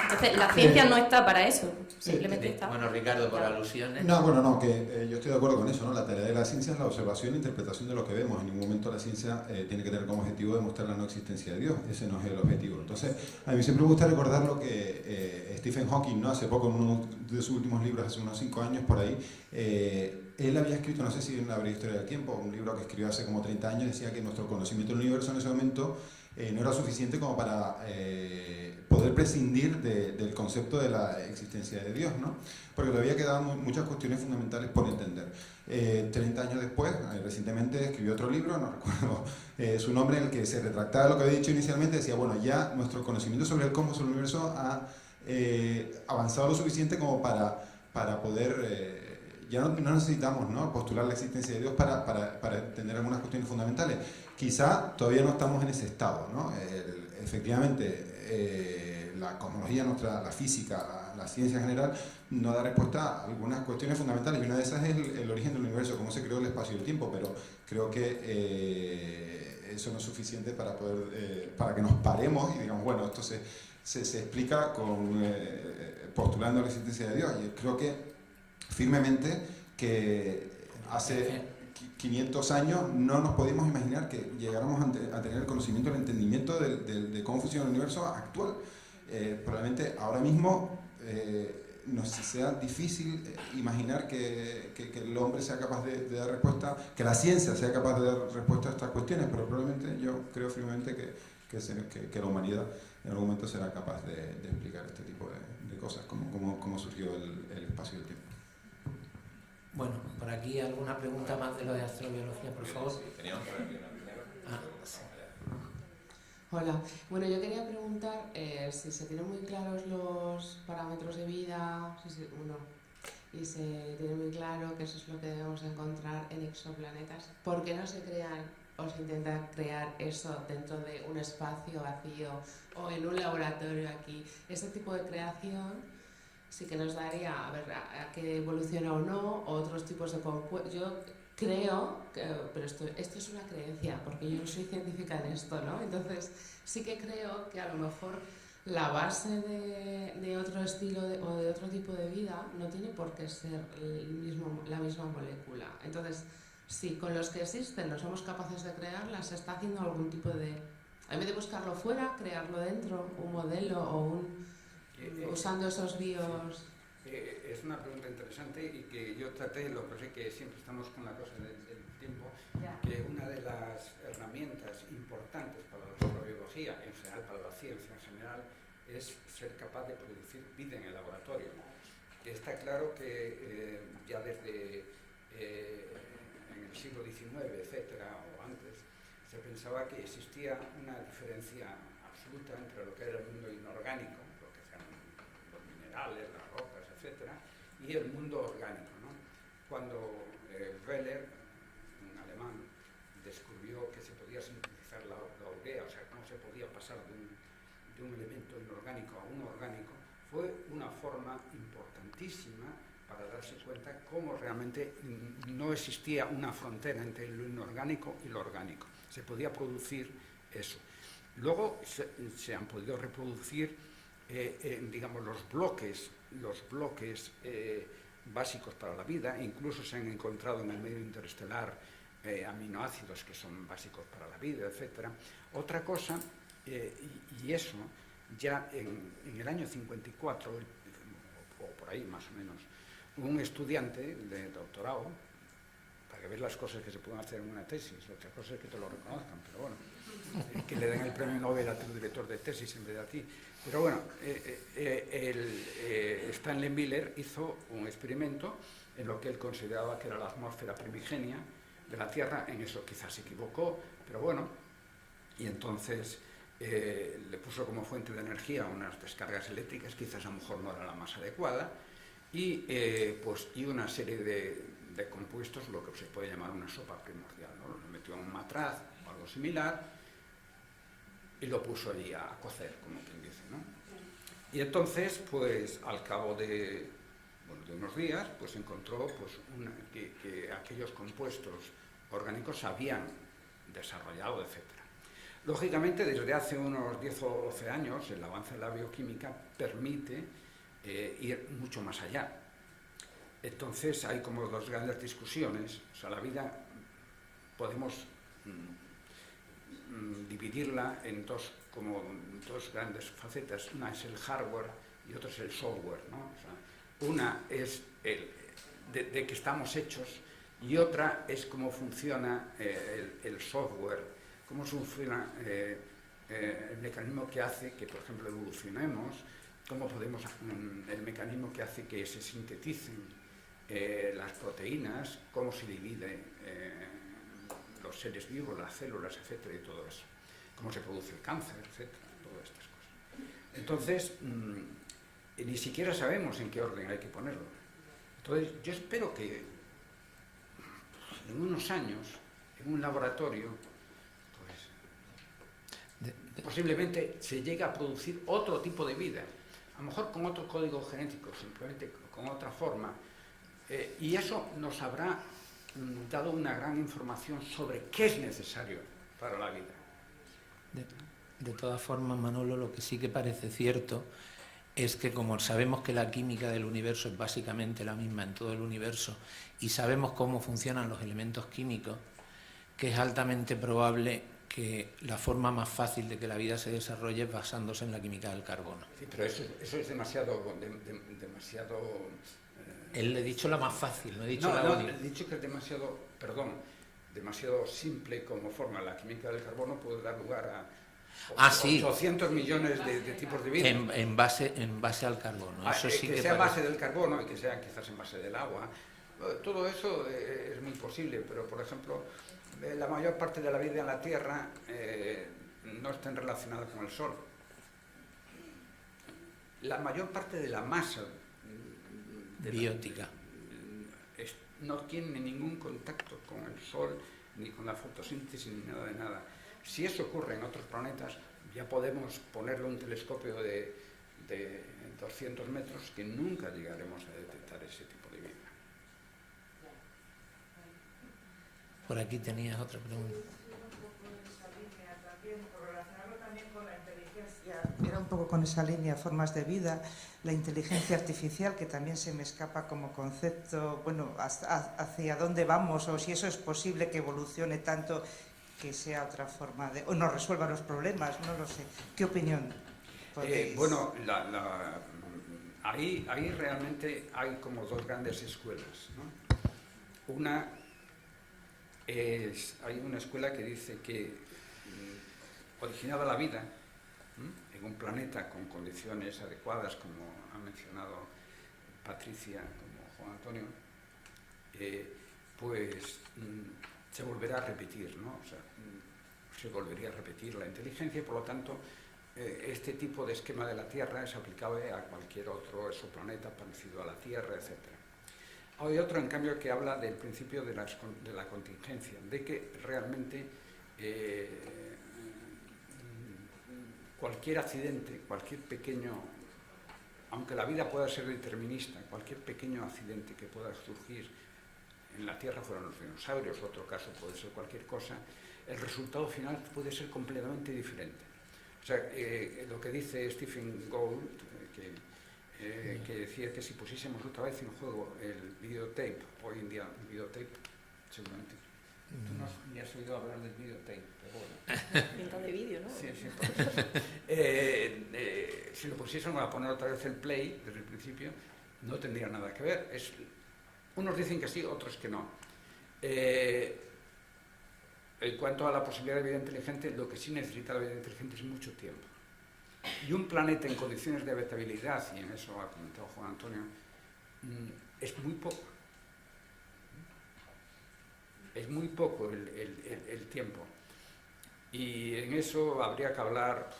Entonces, la ciencia no está para eso. Simplemente está... Bueno, Ricardo, por alusiones... No, yo estoy de acuerdo con eso, ¿no? La tarea de la ciencia es la observación e interpretación de lo que vemos. En ningún momento la ciencia tiene que tener como objetivo demostrar la no existencia de Dios. Ese no es el objetivo. Entonces, a mí siempre me gusta recordar lo que Stephen Hawking, ¿no? Hace poco, en uno de sus últimos libros, hace unos 5 años por ahí, él había escrito, no sé si en la breve historia del tiempo, un libro que escribió hace como 30 años, decía que nuestro conocimiento del universo en ese momento no era suficiente como para poder prescindir del concepto de la existencia de Dios, ¿no? Porque todavía quedaban muchas cuestiones fundamentales por entender. 30 años después, recientemente escribió otro libro, no recuerdo su nombre, en el que se retractaba lo que había dicho inicialmente, decía, bueno, ya nuestro conocimiento sobre el cosmos, sobre el universo, ha avanzado lo suficiente como para poder... ya no necesitamos, ¿no?, postular la existencia de Dios para entender algunas cuestiones fundamentales. Quizá todavía no estamos en ese estado, ¿no? Efectivamente, la cosmología, la física, la ciencia en general, no da respuesta a algunas cuestiones fundamentales, y una de esas es el origen del universo, cómo se creó el espacio y el tiempo, pero creo que eso no es suficiente para que nos paremos y digamos, bueno, esto se explica postulando la existencia de Dios. Y creo que firmemente que hace 500 años no nos podíamos imaginar que llegáramos a tener el conocimiento, el entendimiento de cómo funciona el universo actual. Probablemente ahora mismo nos sea difícil imaginar que el hombre sea capaz de dar respuesta, que la ciencia sea capaz de dar respuesta a estas cuestiones, pero probablemente yo creo firmemente que la humanidad en algún momento será capaz de explicar este tipo de cosas, cómo surgió el espacio y el tiempo. Bueno, por aquí alguna pregunta más de lo de astrobiología, por favor. Sí, teníamos por aquí una primera. Sí. Hola. Bueno, yo quería preguntar si se tienen muy claros los parámetros de vida, y se tiene muy claro que eso es lo que debemos encontrar en exoplanetas. ¿Por qué no se crean o se intenta crear eso dentro de un espacio vacío o en un laboratorio aquí? Este tipo de creación sí que nos daría a ver a qué evoluciona o no, o otros tipos de compuestos. Yo creo, pero esto es una creencia, porque yo no soy científica en esto, ¿no? Entonces sí que creo que a lo mejor la base de otro estilo o de otro tipo de vida no tiene por qué ser la misma molécula. Entonces, si con los que existen no somos capaces de crearlas, se está haciendo algún tipo de... En vez de buscarlo fuera, crearlo dentro, un modelo o usando esos bios... Es una pregunta interesante y que yo traté, lo que sé que siempre estamos con la cosa del tiempo, que una de las herramientas importantes para la astrobiología, en general para la ciencia en general, es ser capaz de producir vida en el laboratorio. Que está claro que ya desde en el siglo XIX, etcétera, o antes, se pensaba que existía una diferencia absoluta entre lo que era el mundo inorgánico, lo que sean los minerales, las rocas, etcétera, y el mundo orgánico, ¿no? Cuando Weller, un alemán, descubrió que se podía sintetizar la urea, o sea, cómo se podía pasar de un elemento inorgánico a un orgánico, fue una forma importantísima para darse cuenta cómo realmente no existía una frontera entre lo inorgánico y lo orgánico. Se podía producir eso. Luego se han podido reproducir, digamos, los bloques básicos para la vida. Incluso se han encontrado en el medio interestelar aminoácidos que son básicos para la vida, etc. Otra cosa, y eso ya en el año 54, o por ahí más o menos, un estudiante de doctorado, para que veas las cosas que se pueden hacer en una tesis, otra cosa es que te lo reconozcan, pero bueno, que le den el premio Nobel a tu director de tesis en vez de a ti. Pero bueno, Stanley Miller hizo un experimento en lo que él consideraba que era la atmósfera primigenia de la Tierra. En eso quizás se equivocó, pero bueno, y entonces le puso como fuente de energía unas descargas eléctricas, quizás a lo mejor no era la más adecuada, y una serie de compuestos, lo que se puede llamar una sopa primordial, ¿no? Lo metió en un matraz o algo similar y lo puso allí a cocer, como quien dice, ¿no? Y entonces, pues al cabo de unos días, pues encontró que aquellos compuestos orgánicos se habían desarrollado, etc. Lógicamente, desde hace unos 10 o 12 años, el avance de la bioquímica permite ir mucho más allá. Entonces hay como dos grandes discusiones. O sea, la vida podemos dividirla en dos grandes facetas. Una es el hardware y otra es el software, ¿no? O sea, una es de que estamos hechos y otra es cómo funciona el software, cómo funciona el mecanismo que hace que, por ejemplo, evolucionemos, el mecanismo que hace que se sinteticen las proteínas, cómo se divide los seres vivos, las células, etcétera, y todo eso, cómo se produce el cáncer, etcétera, todas estas cosas. Entonces, ni siquiera sabemos en qué orden hay que ponerlo. Entonces, yo espero que en unos años, en un laboratorio, posiblemente se llegue a producir otro tipo de vida, a lo mejor con otro código genético, simplemente con otra forma, y eso nos habrá dado una gran información sobre qué es necesario para la vida. De todas formas, Manolo, lo que sí que parece cierto es que como sabemos que la química del universo es básicamente la misma en todo el universo y sabemos cómo funcionan los elementos químicos, que es altamente probable que la forma más fácil de que la vida se desarrolle es basándose en la química del carbono. Sí, pero eso es demasiado... Él le he dicho la más fácil, no he dicho la única. He dicho que es demasiado simple como forma. La química del carbono puede dar lugar a 800 millones de tipos de vida. En base al carbono. Eso sí que sea en base del carbono y que sea quizás en base del agua. Todo eso es muy posible, pero por ejemplo, la mayor parte de la vida en la Tierra no estén relacionadas con el Sol. La mayor parte de la masa biótica no tiene ningún contacto con el Sol, ni con la fotosíntesis, ni nada de nada. Si eso ocurre en otros planetas, ya podemos ponerle un telescopio de 200 metros que nunca llegaremos a detectar ese tipo de vida. Por aquí tenías otra pregunta. Era un poco con esa línea, formas de vida, la inteligencia artificial, que también se me escapa como concepto, bueno, hacia dónde vamos, o si eso es posible que evolucione tanto que sea otra forma de... o nos resuelva los problemas, no lo sé. ¿Qué opinión podéis? Bueno, ahí realmente hay como dos grandes escuelas, ¿no? Una es, hay una escuela que dice que originada la vida en un planeta con condiciones adecuadas, como ha mencionado Patricia, como Juan Antonio, pues se volverá a repetir, ¿no? O sea, se volvería a repetir la inteligencia y, por lo tanto, este tipo de esquema de la Tierra es aplicable a cualquier otro exoplaneta parecido a la Tierra, etc. Hay otro, en cambio, que habla del principio de la contingencia, de que realmente cualquier accidente, cualquier pequeño, aunque la vida pueda ser determinista, cualquier pequeño accidente que pueda surgir, en la Tierra fueron los dinosaurios, otro caso puede ser cualquier cosa, el resultado final puede ser completamente diferente. O sea, lo que dice Stephen Gould, que decía que si pusiésemos otra vez en juego el videotape, hoy en día el videotape, seguramente, tú no ni has oído hablar del videotape, pero bueno. Pinta de vídeo, ¿no? Sí, sí, por eso. Si lo pusiésemos a poner otra vez el play desde el principio, no tendría nada que ver. Unos dicen que sí, otros que no. En cuanto a la posibilidad de vida inteligente, lo que sí necesita la vida inteligente es mucho tiempo. Y un planeta en condiciones de habitabilidad, y en eso ha comentado Juan Antonio, es muy poco. Es muy poco el tiempo. Y en eso habría que hablar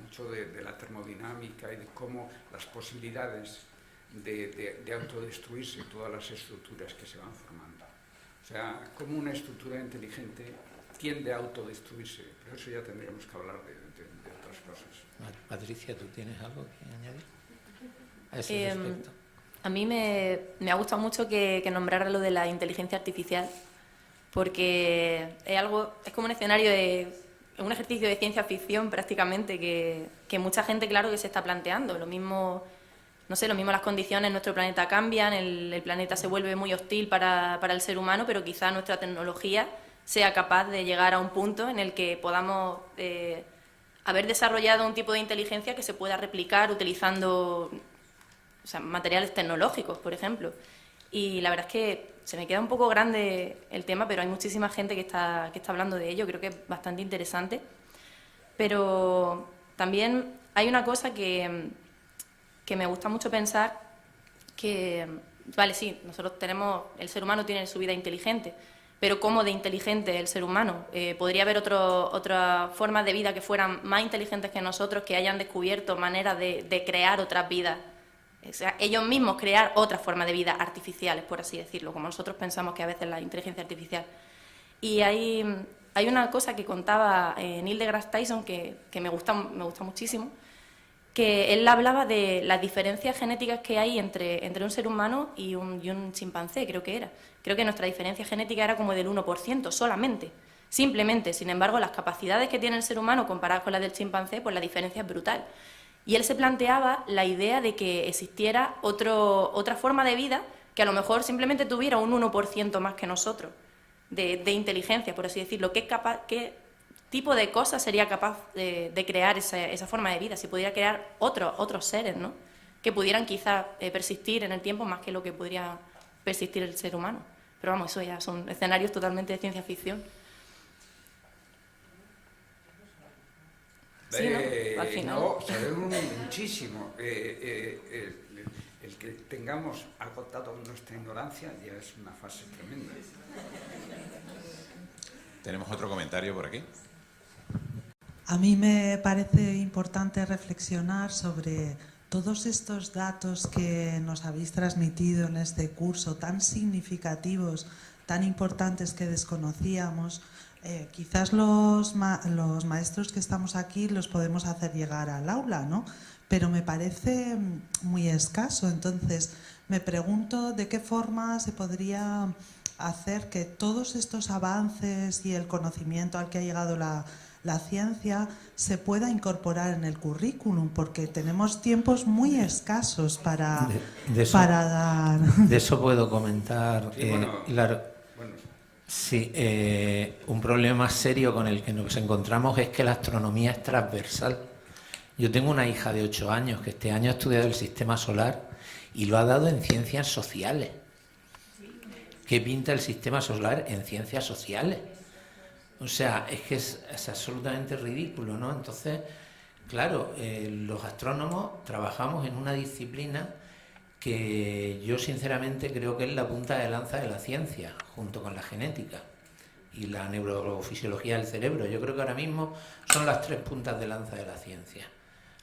mucho de la termodinámica y de cómo las posibilidades de autodestruirse todas las estructuras que se van formando. O sea, cómo una estructura inteligente tiende a autodestruirse, pero eso ya tendríamos que hablar de otras cosas. Patricia, ¿tú tienes algo que añadir a ese respecto? A mí me ha gustado mucho que nombrara lo de la inteligencia artificial, porque es como un escenario un ejercicio de ciencia ficción prácticamente que mucha gente, claro, que se está planteando. Lo mismo las condiciones en nuestro planeta cambian, el planeta se vuelve muy hostil para el ser humano, pero quizá nuestra tecnología sea capaz de llegar a un punto en el que podamos haber desarrollado un tipo de inteligencia que se pueda replicar utilizando materiales tecnológicos, por ejemplo. Y la verdad es que se me queda un poco grande el tema, pero hay muchísima gente que está hablando de ello, creo que es bastante interesante. Pero también hay una cosa que me gusta mucho pensar, que, vale, sí, el ser humano tiene su vida inteligente, pero ¿cómo de inteligente es el ser humano? ¿Podría haber otras formas de vida que fueran más inteligentes que nosotros, que hayan descubierto maneras de crear otras vidas? O sea, ellos mismos crear otras formas de vida artificiales, por así decirlo, como nosotros pensamos que a veces la inteligencia artificial. Y hay una cosa que contaba Neil deGrasse Tyson que me gusta muchísimo, que él hablaba de las diferencias genéticas que hay entre un ser humano y un chimpancé, creo que era. Creo que nuestra diferencia genética era como del 1% solamente, simplemente. Sin embargo, las capacidades que tiene el ser humano comparadas con las del chimpancé, pues la diferencia es brutal. Y él se planteaba la idea de que existiera otra forma de vida que a lo mejor simplemente tuviera un 1% más que nosotros, de inteligencia, por así decirlo. ¿Qué tipo de cosas sería capaz de crear esa forma de vida? Si pudiera crear otros seres, ¿no?, que pudieran quizás persistir en el tiempo más que lo que podría persistir el ser humano. Pero vamos, eso ya son escenarios totalmente de ciencia ficción. Sí, ¿no? Al final. No, sabemos muchísimo. El que tengamos agotado nuestra ignorancia ya es una fase tremenda. Tenemos otro comentario por aquí. A mí me parece importante reflexionar sobre todos estos datos que nos habéis transmitido en este curso, tan significativos, tan importantes que desconocíamos. Quizás los maestros que estamos aquí los podemos hacer llegar al aula, ¿no? Pero me parece muy escaso. Entonces, me pregunto de qué forma se podría hacer que todos estos avances y el conocimiento al que ha llegado la ciencia se pueda incorporar en el currículum, porque tenemos tiempos muy escasos para dar... De eso puedo comentar. Sí, Sí, un problema serio con el que nos encontramos es que la astronomía es transversal. Yo tengo una hija de 8 años que este año ha estudiado el sistema solar y lo ha dado en ciencias sociales. ¿Qué pinta el sistema solar en ciencias sociales? O sea, es que es absolutamente ridículo, ¿no? Entonces, claro, los astrónomos trabajamos en una disciplina que yo sinceramente creo que es la punta de lanza de la ciencia, junto con la genética y la neurofisiología del cerebro. Yo creo que ahora mismo son las 3 puntas de lanza de la ciencia,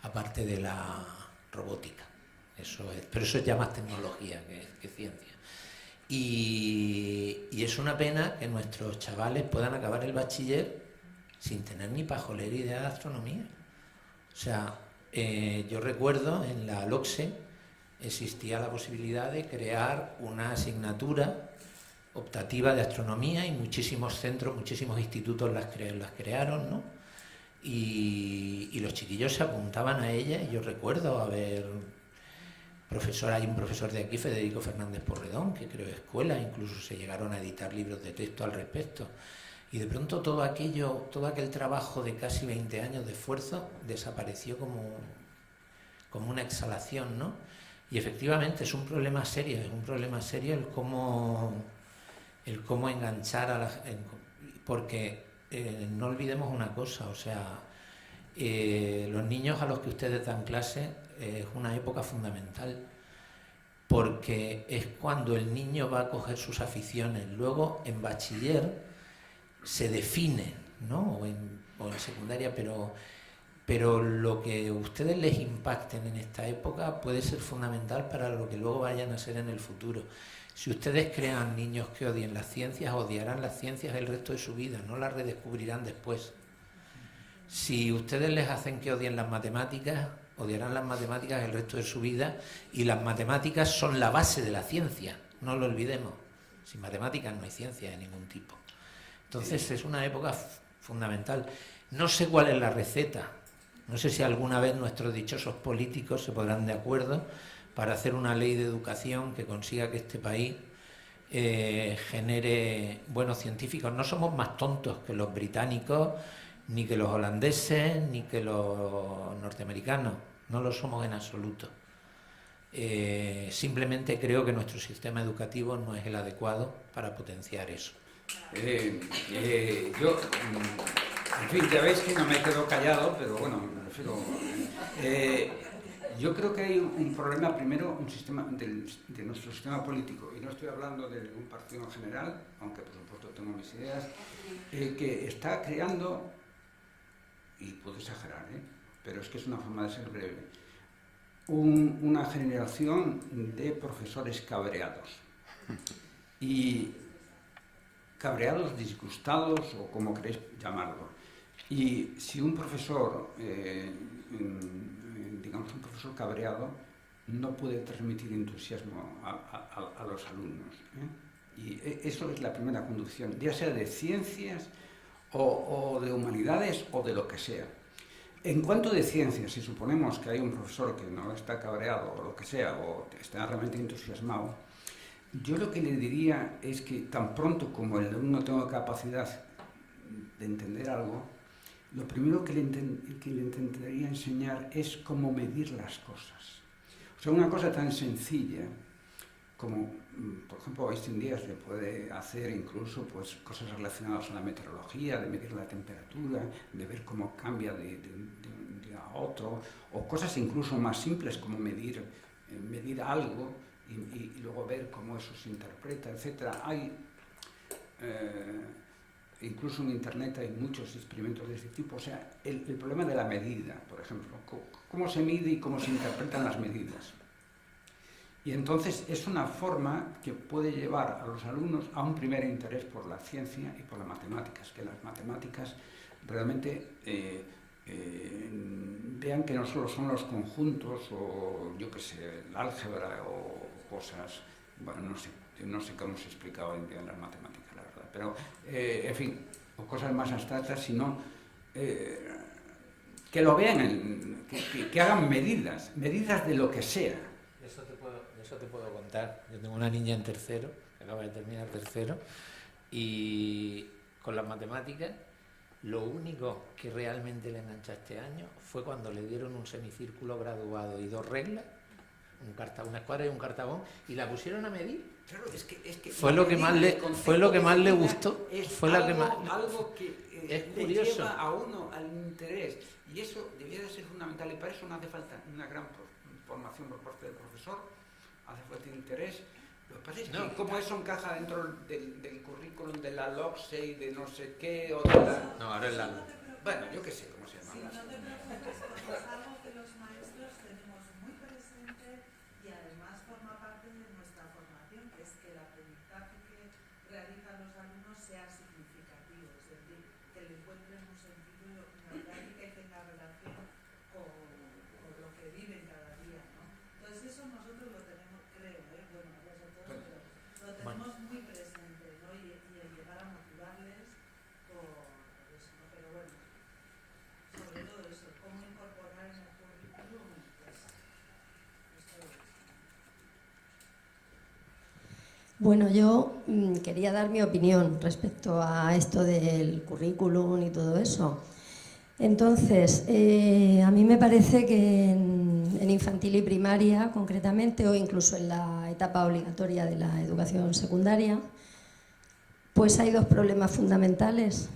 aparte de la robótica. Pero eso es ya más tecnología que ciencia. Y es una pena que nuestros chavales puedan acabar el bachiller sin tener ni pajolera idea de astronomía. O sea, yo recuerdo en la LOCSE existía la posibilidad de crear una asignatura optativa de astronomía y muchísimos centros, muchísimos institutos las crearon, ¿no? Y los chiquillos se apuntaban a ella y yo recuerdo hay un profesor de aquí, Federico Fernández Porredón, que creó escuela, incluso se llegaron a editar libros de texto al respecto. Y de pronto todo aquel trabajo de casi 20 años de esfuerzo desapareció como una exhalación, ¿no? Y efectivamente es un problema serio el cómo enganchar porque no olvidemos una cosa, o sea, los niños a los que ustedes dan clase es una época fundamental, porque es cuando el niño va a coger sus aficiones. Luego en bachiller se define, ¿no? o en secundaria, pero lo que ustedes les impacten en esta época puede ser fundamental para lo que luego vayan a ser en el futuro. Si ustedes crean niños que odien las ciencias, odiarán las ciencias el resto de su vida, no las redescubrirán después. Si ustedes les hacen que odien las matemáticas, odiarán las matemáticas el resto de su vida, y las matemáticas son la base de la ciencia, no lo olvidemos. Sin matemáticas no hay ciencia de ningún tipo. Entonces es una época fundamental. No sé cuál es la receta. No sé si alguna vez nuestros dichosos políticos se pondrán de acuerdo para hacer una ley de educación que consiga que este país genere buenos científicos. No somos más tontos que los británicos, ni que los holandeses, ni que los norteamericanos. No lo somos en absoluto. Simplemente creo que nuestro sistema educativo no es el adecuado para potenciar eso. En fin, ya veis que no me quedo callado, pero bueno, me refiero... yo creo que hay un problema, primero, de nuestro sistema político, y no estoy hablando de un partido en general, aunque por supuesto tengo mis ideas, que está creando, y puedo exagerar, pero es que es una forma de ser breve, una generación de profesores cabreados. Y cabreados, disgustados, o como queréis llamarlo. Y si un profesor, digamos un profesor cabreado, no puede transmitir entusiasmo a los alumnos. Y eso es la primera conducción, ya sea de ciencias o de humanidades o de lo que sea. En cuanto de ciencias, si suponemos que hay un profesor que no está cabreado o lo que sea, o está realmente entusiasmado, yo lo que le diría es que tan pronto como el alumno tenga capacidad de entender algo, lo primero que le intentaría enseñar es cómo medir las cosas. O sea, una cosa tan sencilla como, por ejemplo, hoy en día se puede hacer incluso pues, cosas relacionadas a la meteorología, de medir la temperatura, de ver cómo cambia de un día a otro, o cosas incluso más simples como medir algo y luego ver cómo eso se interpreta, etc. incluso en Internet hay muchos experimentos de este tipo. O sea, el problema de la medida, por ejemplo, cómo se mide y cómo se interpretan las medidas. Y entonces es una forma que puede llevar a los alumnos a un primer interés por la ciencia y por las matemáticas, que las matemáticas realmente vean que no solo son los conjuntos o yo qué sé, el álgebra o cosas, bueno, no sé cómo se explica hoy en día en las matemáticas, la verdad, pero en fin, o cosas más abstractas, sino que lo vean, que hagan medidas de lo que sea. Eso te puedo contar. Yo tengo una niña en tercero, que acaba de terminar tercero, y con las matemáticas, lo único que realmente le engancha este año fue cuando le dieron un semicírculo graduado y 2 reglas, una escuadra y un cartabón, y la pusieron a medir. Claro, es que fue lo que más le gustó. Fue algo que es le curioso. lleva a uno al interés, y eso debiera de ser fundamental, y para eso no hace falta una gran formación por parte del profesor, hace falta interés. Lo que pasa es que como eso encaja dentro del currículum de la LOCSE y de no sé qué, o de la... No, ahora es la... Bueno, yo qué sé cómo se llama. Si no te preocupes, porque es algo que los maestros tenemos muy presente y además forma parte de nuestra formación, que es que el aprendizaje que realizan los alumnos sea significativo, es decir, que le encuentren un sentido, una práctica y tenga relación con lo que viven cada día, ¿no? Entonces eso nosotros lo tenemos, creo, bueno, no sé todo, pero lo tenemos muy presente, ¿no? Y el llegar a motivarles por eso, ¿no? Pero bueno, sobre todo eso, cómo incorporar en el currículum, pues, esto es. Bueno, yo quería dar mi opinión respecto a esto del currículum y todo eso. Entonces, a mí me parece que en infantil y primaria, concretamente, o incluso en la etapa obligatoria de la educación secundaria, pues hay 2 problemas fundamentales.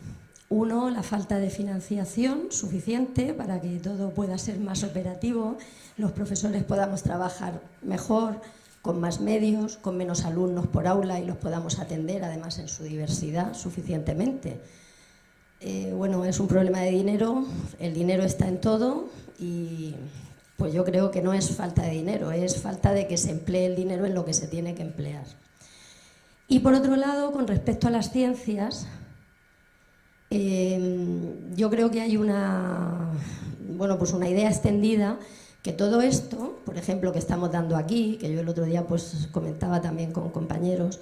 Uno, la falta de financiación suficiente para que todo pueda ser más operativo, los profesores podamos trabajar mejor, con más medios, con menos alumnos por aula y los podamos atender, además en su diversidad, suficientemente. Bueno, es un problema de dinero, el dinero está en todo y pues yo creo que no es falta de dinero, es falta de que se emplee el dinero en lo que se tiene que emplear. Y por otro lado, con respecto a las ciencias, yo creo que hay una idea extendida que todo esto, por ejemplo, que estamos dando aquí, que yo el otro día pues comentaba también con compañeros,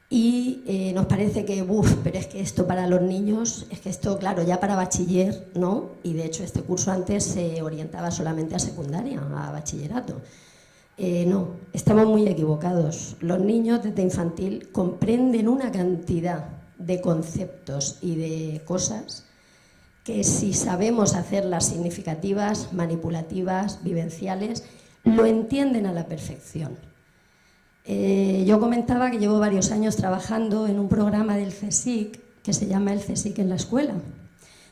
y nos parece que, pero es que esto para los niños, es que esto, claro, ya para bachiller, ¿no? Y de hecho este curso antes se orientaba solamente a secundaria, a bachillerato. No, estamos muy equivocados. Los niños desde infantil comprenden una cantidad de conceptos y de cosas que si sabemos hacerlas significativas, manipulativas, vivenciales, lo entienden a la perfección. Yo comentaba que llevo varios años trabajando en un programa del CSIC que se llama el CSIC en la escuela.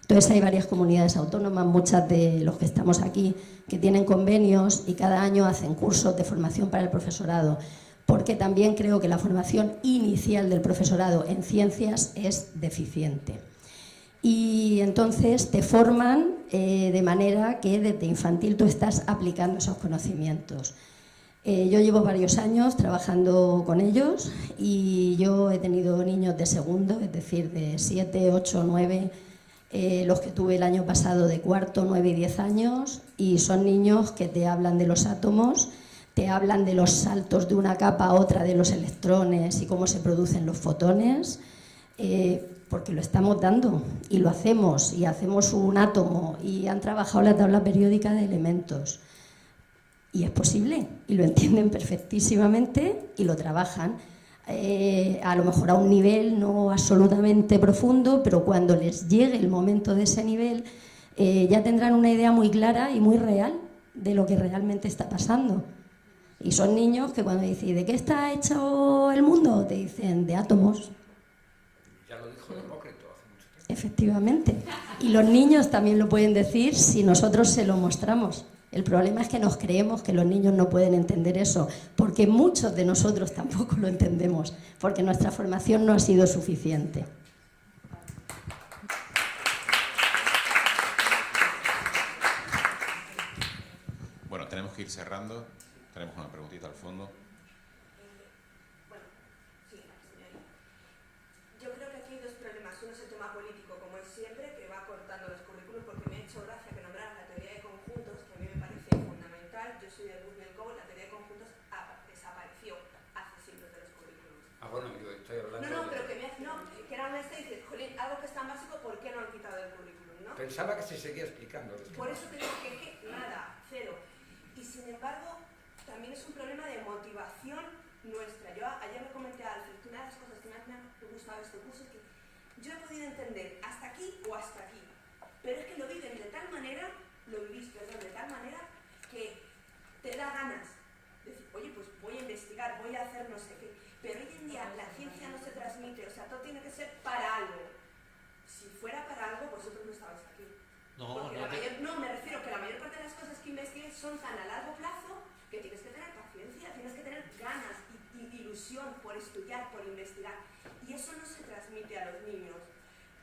Entonces hay varias comunidades autónomas, muchas de los que estamos aquí, que tienen convenios y cada año hacen cursos de formación para el profesorado, porque también creo que la formación inicial del profesorado en ciencias es deficiente. Y entonces te forman de manera que desde infantil tú estás aplicando esos conocimientos. Yo llevo varios años trabajando con ellos y yo he tenido niños de segundo, es decir, de 7, 8, 9, los que tuve el año pasado de cuarto, 9 y 10 años, y son niños que te hablan de los átomos, te hablan de los saltos de una capa a otra de los electrones y cómo se producen los fotones, porque lo estamos dando y lo hacemos, y hacemos un átomo y han trabajado la tabla periódica de elementos. Y es posible, y lo entienden perfectísimamente y lo trabajan. A lo mejor a un nivel no absolutamente profundo, pero cuando les llegue el momento de ese nivel, ya tendrán una idea muy clara y muy real de lo que realmente está pasando. Y son niños que cuando dicen, ¿de qué está hecho el mundo? Te dicen, de átomos. Ya lo dijo Demócrito hace mucho tiempo. Efectivamente. Y los niños también lo pueden decir si nosotros se lo mostramos. El problema es que nos creemos que los niños no pueden entender eso, porque muchos de nosotros tampoco lo entendemos, porque nuestra formación no ha sido suficiente. tenemos que ir cerrando. Tenemos una preguntita al fondo. Bueno, sí, señorita. Yo creo que aquí hay dos problemas. Uno es el tema político, como es siempre, que va cortando los currículos, porque me ha hecho gracia que nombraran la teoría de conjuntos, que a mí me parece fundamental. Yo soy del Guggenheim Cole, la teoría de conjuntos desapareció hace siglos de los currículos. Ah, bueno, yo estoy hablando... No, pero que era una y dices, jolín, algo que es tan básico, ¿por qué no han quitado del currículum, no? Pensaba que se seguía explicando. Por eso te digo que nada, cero. Y sin embargo, también es un problema de motivación nuestra. Yo ayer me comenté a Alfred que una de las cosas que más me ha gustado de este curso es que yo he podido entender hasta aquí o hasta aquí, pero es que lo viven de tal manera, de tal manera que te da ganas de decir, oye, pues voy a investigar, voy a hacer no sé qué. Pero hoy en día la ciencia no se transmite, o sea, todo tiene que ser para algo. Si fuera para algo, vosotros no estabais aquí. No, me refiero que la mayor parte de las cosas que investigues son tan a largo plazo que tienes que tener paciencia, tienes que tener ganas y ilusión por estudiar, por investigar. Y eso no se transmite a los niños.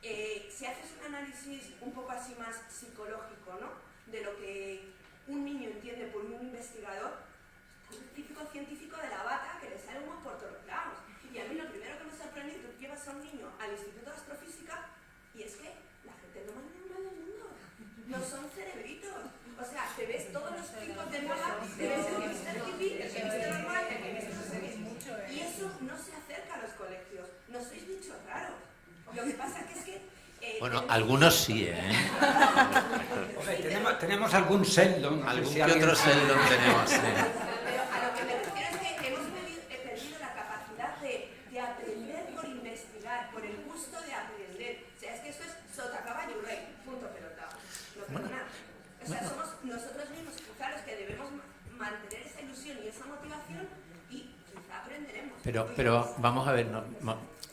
Si haces un análisis un poco así más psicológico, ¿no?, de lo que un niño entiende por un investigador, el típico científico de la bata que le sale humo por todos lados. Y a mí lo primero que me sorprende es que tú llevas a un niño al Instituto de Astrofísica y es que la gente no más normal del mundo. No son cerebritos. O sea, te ves todos los tipos de moda, te ves el que viste el hippie, el que viste normal, el que viste no sé qué. Y eso no se acerca a los colegios. No sois bichos raros. Lo que pasa que es que... bueno, algunos sí, Hombre, tenemos algún Sheldon. Algún que otro Sheldon tenemos, sí. Pero a lo que me refiero es que hemos perdido la capacidad de aprender por investigar, por el gusto de aprender. O sea, es que esto es sota, caballo y rey, punto, pelota. No tengo nada. O sea, somos nosotros mismos, quizá los que debemos mantener esa ilusión y esa motivación y quizá aprenderemos. Pero vamos a ver,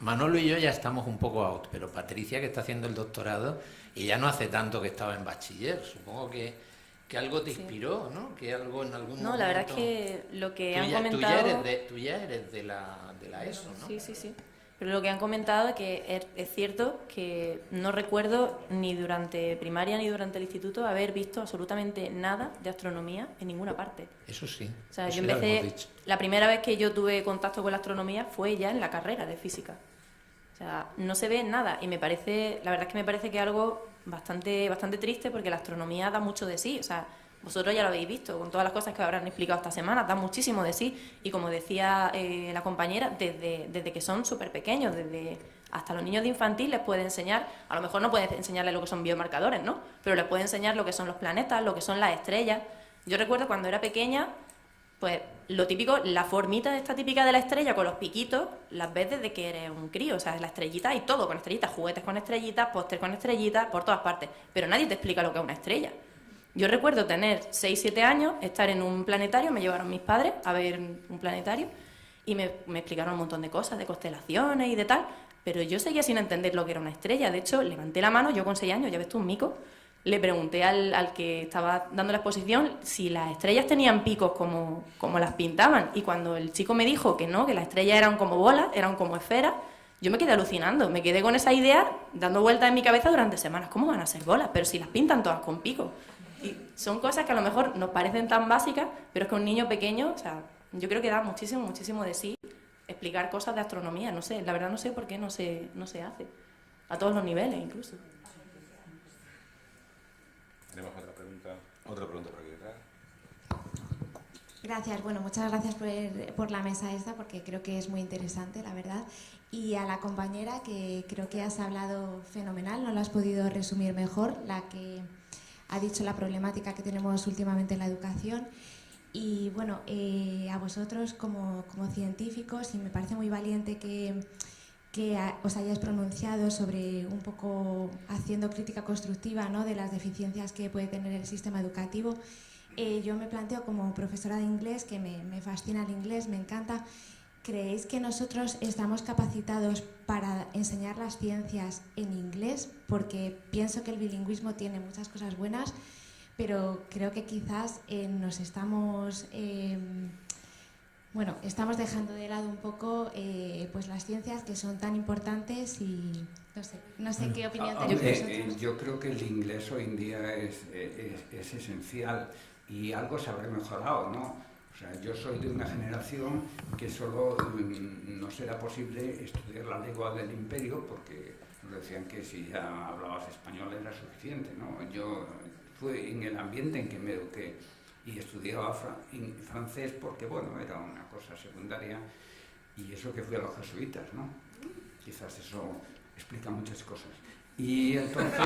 Manolo y yo ya estamos un poco out, pero Patricia, que está haciendo el doctorado, y ya no hace tanto que estaba en bachiller, supongo que algo te inspiró, ¿no? Que algo en algún momento... No, la verdad es que lo que han comentado... Tú ya eres de la ESO, ¿no? Sí. Pero lo que han comentado es que es cierto que no recuerdo ni durante primaria ni durante el instituto haber visto absolutamente nada de astronomía en ninguna parte. Eso sí. O sea, eso yo empecé... La primera vez que yo tuve contacto con la astronomía fue ya en la carrera de física. O sea, no se ve nada y la verdad es que me parece que es algo bastante triste porque la astronomía da mucho de sí. O sea, vosotros ya lo habéis visto con todas las cosas que habrán explicado esta semana, da muchísimo de sí y como decía la compañera, desde que son súper pequeños, desde hasta los niños de infantil les puede enseñar, a lo mejor no puede enseñarles lo que son biomarcadores, ¿no? Pero les puede enseñar lo que son los planetas, lo que son las estrellas. Yo recuerdo cuando era pequeña, pues lo típico, la formita esta típica de la estrella con los piquitos, las ves desde que eres un crío, o sea, la estrellita y todo con estrellitas, juguetes con estrellitas, póster con estrellitas, por todas partes, pero nadie te explica lo que es una estrella. Yo recuerdo tener 6-7 años, estar en un planetario, me llevaron mis padres a ver un planetario y me explicaron un montón de cosas, de constelaciones y de tal, pero yo seguía sin entender lo que era una estrella. De hecho, levanté la mano, yo con 6 años, ya ves tú, un mico, le pregunté al que estaba dando la exposición si las estrellas tenían picos como las pintaban, y cuando el chico me dijo que no, que las estrellas eran como bolas, eran como esferas, yo me quedé alucinando, me quedé con esa idea dando vueltas en mi cabeza durante semanas. ¿Cómo van a ser bolas? Pero si las pintan todas con picos. Y son cosas que a lo mejor nos parecen tan básicas, pero es que un niño pequeño, o sea, yo creo que da muchísimo de sí explicar cosas de astronomía. No sé, la verdad no sé por qué no se hace, a todos los niveles incluso. Tenemos otra pregunta por aquí detrás. Gracias, bueno, muchas gracias por la mesa esta, porque creo que es muy interesante, la verdad. Y a la compañera, que creo que has hablado fenomenal, no lo has podido resumir mejor, la que ha dicho la problemática que tenemos últimamente en la educación. Y bueno, a vosotros como científicos, y me parece muy valiente que os hayáis pronunciado sobre un poco haciendo crítica constructiva, ¿no?, de las deficiencias que puede tener el sistema educativo. Yo me planteo como profesora de inglés, que me fascina el inglés, me encanta. ¿Creéis que nosotros estamos capacitados para enseñar las ciencias en inglés? Porque pienso que el bilingüismo tiene muchas cosas buenas, pero creo que quizás nos estamos dejando de lado un poco pues las ciencias, que son tan importantes, y no sé qué opinión tenéis vosotros. Yo creo que el inglés hoy en día es esencial, y algo se habrá mejorado, ¿no? O sea, yo soy de una generación que solo no será posible estudiar la lengua del imperio porque nos decían que si ya hablabas español era suficiente, ¿no? Yo fue en el ambiente en que me eduqué y estudiaba francés porque, bueno, era una cosa secundaria y eso que fui a los jesuitas, ¿no? Quizás eso explica muchas cosas. Y entonces,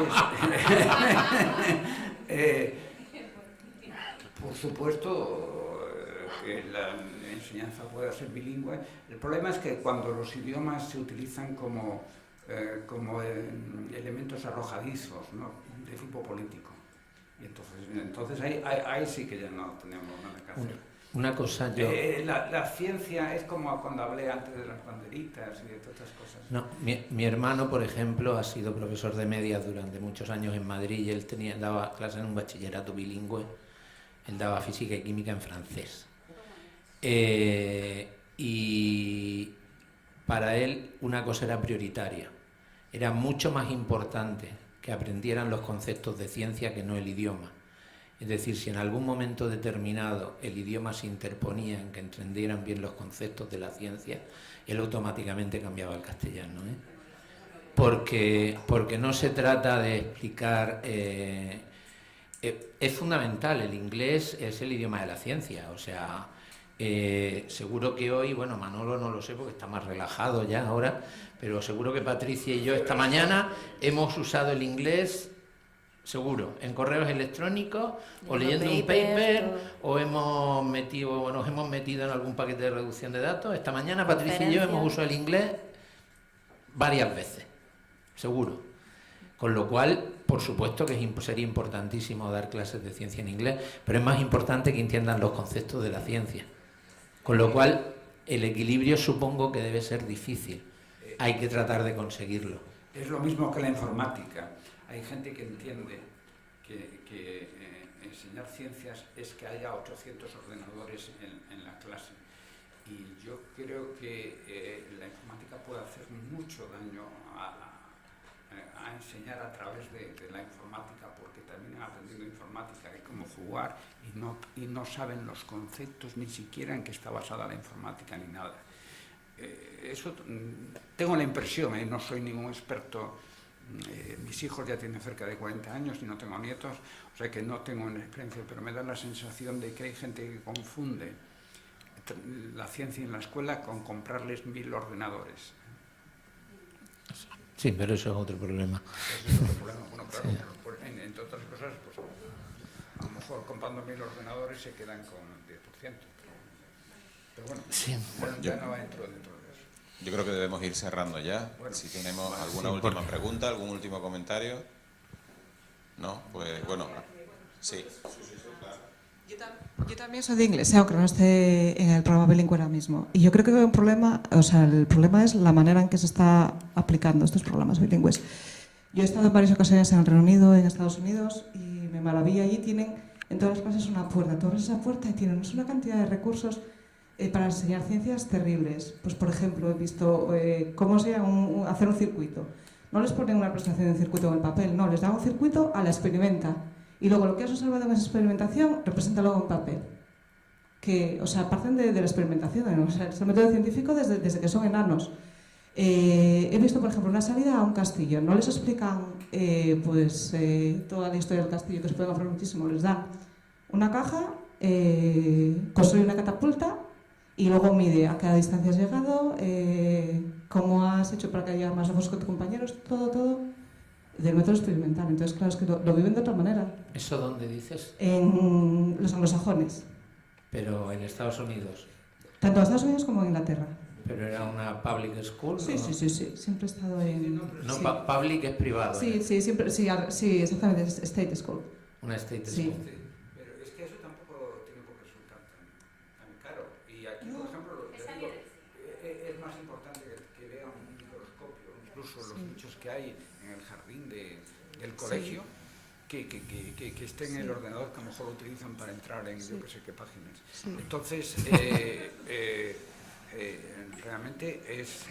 por supuesto que la enseñanza pueda ser bilingüe. El problema es que cuando los idiomas se utilizan como elementos arrojadizos, ¿no? De tipo político. Y entonces ahí sí que ya no tenemos nada que hacer. Una cosa yo... La ciencia es como cuando hablé antes de las banderitas y de todas estas cosas. No, mi hermano, por ejemplo, ha sido profesor de medias durante muchos años en Madrid y él daba clases en un bachillerato bilingüe. Él daba física y química en francés. Y para él una cosa era prioritaria. Era mucho más importante que aprendieran los conceptos de ciencia que no el idioma. Es decir, si en algún momento determinado el idioma se interponía en que entendieran bien los conceptos de la ciencia, él automáticamente cambiaba al castellano, ¿eh? Porque no se trata de explicar... es fundamental, el inglés es el idioma de la ciencia, o sea... seguro que hoy, bueno, Manolo no lo sé porque está más relajado ya ahora, pero seguro que Patricia y yo esta mañana hemos usado el inglés, seguro, en correos electrónicos o leyendo un paper o nos hemos metido en algún paquete de reducción de datos. Esta mañana Patricia y yo hemos usado el inglés varias veces, seguro. Con lo cual, por supuesto que sería importantísimo dar clases de ciencia en inglés, pero es más importante que entiendan los conceptos de la ciencia. Con lo cual, el equilibrio supongo que debe ser difícil. Hay que tratar de conseguirlo. Es lo mismo que la informática. Hay gente que entiende que enseñar ciencias es que haya 800 ordenadores en la clase. Y yo creo que la informática puede hacer mucho daño a enseñar a través de la informática, porque terminan aprendiendo informática y cómo jugar y no saben los conceptos ni siquiera en qué está basada la informática ni nada. Eso tengo la impresión, no soy ningún experto, mis hijos ya tienen cerca de 40 años y no tengo nietos, o sea que no tengo una experiencia, pero me da la sensación de que hay gente que confunde la ciencia en la escuela con comprarles 1000 ordenadores. Sí, pero eso es otro problema. Eso es otro problema. Bueno, claro, entre otras cosas, pues a lo mejor comprando 1000 ordenadores se quedan con el 10%. Pero bueno, sí. Ya no entro dentro de eso. Yo creo que debemos ir cerrando ya. Bueno, si tenemos alguna última pregunta, algún último comentario. ¿No? Pues bueno, sí. Yo también soy de inglés, aunque no esté en el programa bilingüe ahora mismo. Y yo creo que el problema es la manera en que se está aplicando estos programas bilingües. Yo he estado en varias ocasiones en el Reino Unido, en Estados Unidos, y me maravilla. Allí tienen en todas las clases una puerta. Tú abres esa puerta y tienen una cantidad de recursos para enseñar ciencias terribles. Pues, por ejemplo, he visto cómo hacer un circuito. No les ponen una presentación de un circuito en el papel, no, les dan un circuito a la experimenta. Y luego lo que has observado en esa experimentación, represéntalo en papel. Parten de la experimentación, ¿no? O sea, es el método científico desde que son enanos. He visto, por ejemplo, una salida a un castillo. No les explican toda la historia del castillo, que se pueden ahorrar muchísimo. Les dan una caja, construye una catapulta y luego mide a qué distancia has llegado, cómo has hecho para que haya más lejos con tus compañeros, todo del método experimental. Entonces, claro, es que lo viven de otra manera. ¿Eso dónde dices? En los anglosajones. Pero en Estados Unidos. Tanto en Estados Unidos como en Inglaterra. ¿Pero era una public school? Sí, ¿no? sí. Siempre he estado en... No, sí. Public es privado. Sí, siempre, sí, exactamente, es State School. Una State sí. School. Pero es que eso tampoco tiene por qué resultar tan caro. Y aquí, por ejemplo, es más importante que vean un microscopio, incluso los bichos que hay en el jardín del colegio, sí. que esté en el ordenador, que a lo mejor lo utilizan para entrar en yo que sé qué páginas. Sí. Entonces, realmente es...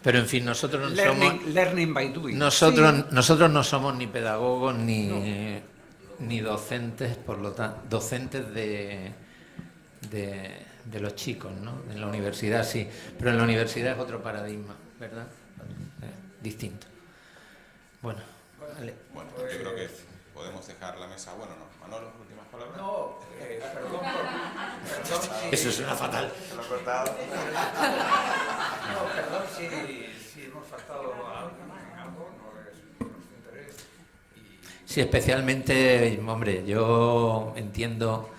Pero en fin, nosotros no learning by doing. Nosotros no somos ni pedagogos ni ni docentes, por lo tanto, docentes de los chicos, ¿no? En la universidad sí, pero en la universidad es otro paradigma, ¿verdad? Distinto. Bueno, vale. Bueno, yo creo que podemos dejar la mesa. Bueno, no. Manolo, últimas palabras. No, perdón. Eso es una fatal. Se lo he cortado. No, perdón si hemos faltado a algo, no es nuestro interés. Sí, especialmente, hombre, yo entiendo,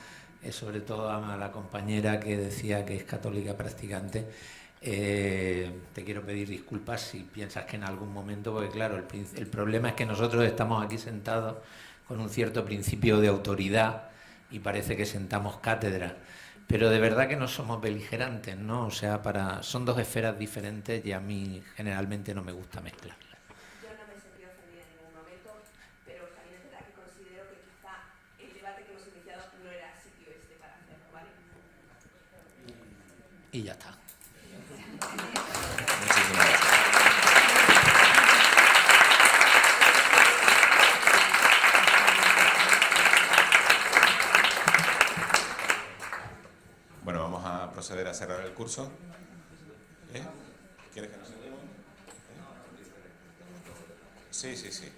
sobre todo a la compañera que decía que es católica practicante, te quiero pedir disculpas si piensas que en algún momento, porque claro, el problema es que nosotros estamos aquí sentados con un cierto principio de autoridad y parece que sentamos cátedra, pero de verdad que no somos beligerantes, ¿no? O sea, son dos esferas diferentes y a mí generalmente no me gusta mezclar. Yo no me he sentido ofendida en ningún momento, pero también es verdad que considero que quizá el debate que hemos iniciado no era sitio para hacerlo, ¿vale? Y ya está. Muchísimas gracias. Bueno, vamos a proceder a cerrar el curso. ¿Quieres que nos sentemos? Sí.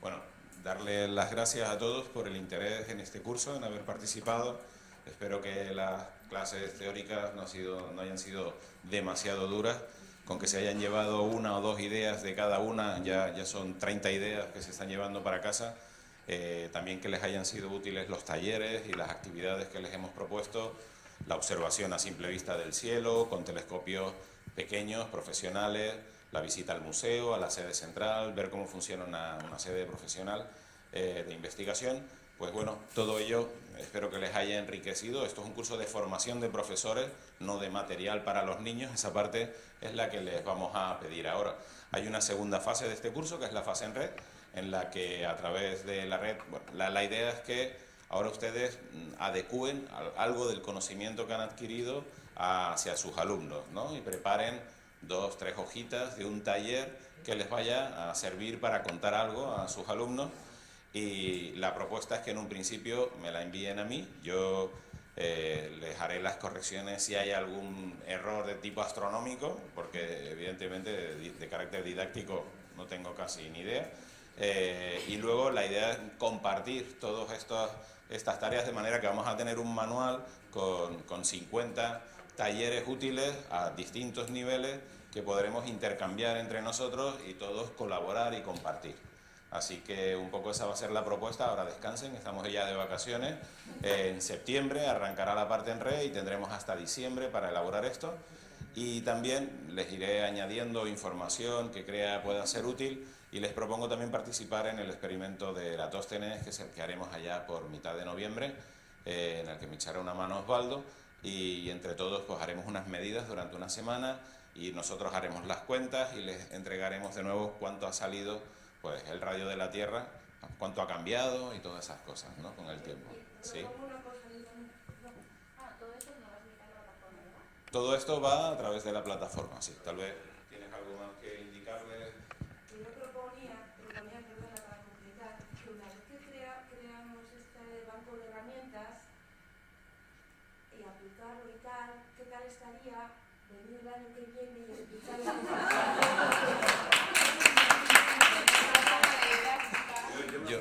Bueno, darle las gracias a todos por el interés en este curso, en haber participado. Espero que las clases teóricas no hayan sido demasiado duras. Con que se hayan llevado una o dos ideas de cada una, ya son 30 ideas que se están llevando para casa. También que les hayan sido útiles los talleres y las actividades que les hemos propuesto, la observación a simple vista del cielo, con telescopios pequeños, profesionales, la visita al museo, a la sede central, ver cómo funciona una sede profesional de investigación. Pues bueno, todo ello espero que les haya enriquecido. Esto es un curso de formación de profesores, no de material para los niños. Esa parte es la que les vamos a pedir ahora. Hay una segunda fase de este curso, que es la fase en red, en la que a través de la red, bueno, la idea es que ahora ustedes adecúen algo del conocimiento que han adquirido hacia sus alumnos, ¿no? Y preparen 2 o 3 hojitas de un taller que les vaya a servir para contar algo a sus alumnos. Y la propuesta es que en un principio me la envíen a mí, yo les haré las correcciones si hay algún error de tipo astronómico, porque evidentemente de carácter didáctico no tengo casi ni idea, y luego la idea es compartir todas estas tareas de manera que vamos a tener un manual con 50 talleres útiles a distintos niveles que podremos intercambiar entre nosotros y todos colaborar y compartir. Así que un poco esa va a ser la propuesta. Ahora descansen, estamos ya de vacaciones. En septiembre arrancará la parte en red y tendremos hasta diciembre para elaborar esto. Y también les iré añadiendo información que crea pueda ser útil y les propongo también participar en el experimento de Eratóstenes, que es el que haremos allá por mitad de noviembre, en el que me echará una mano Osvaldo, y entre todos pues haremos unas medidas durante una semana y nosotros haremos las cuentas y les entregaremos de nuevo cuánto ha salido pues el radio de la Tierra, cuánto ha cambiado y todas esas cosas, ¿no? Con el tiempo. ¿Sí? Todo esto va a través de la plataforma, sí. Tal vez tienes algo más que indicarles. Yo proponía, perdona, para completar, que una vez que creamos este banco de herramientas y aplicarlo y tal, ¿qué tal estaría venir el año que viene y explicar la Yo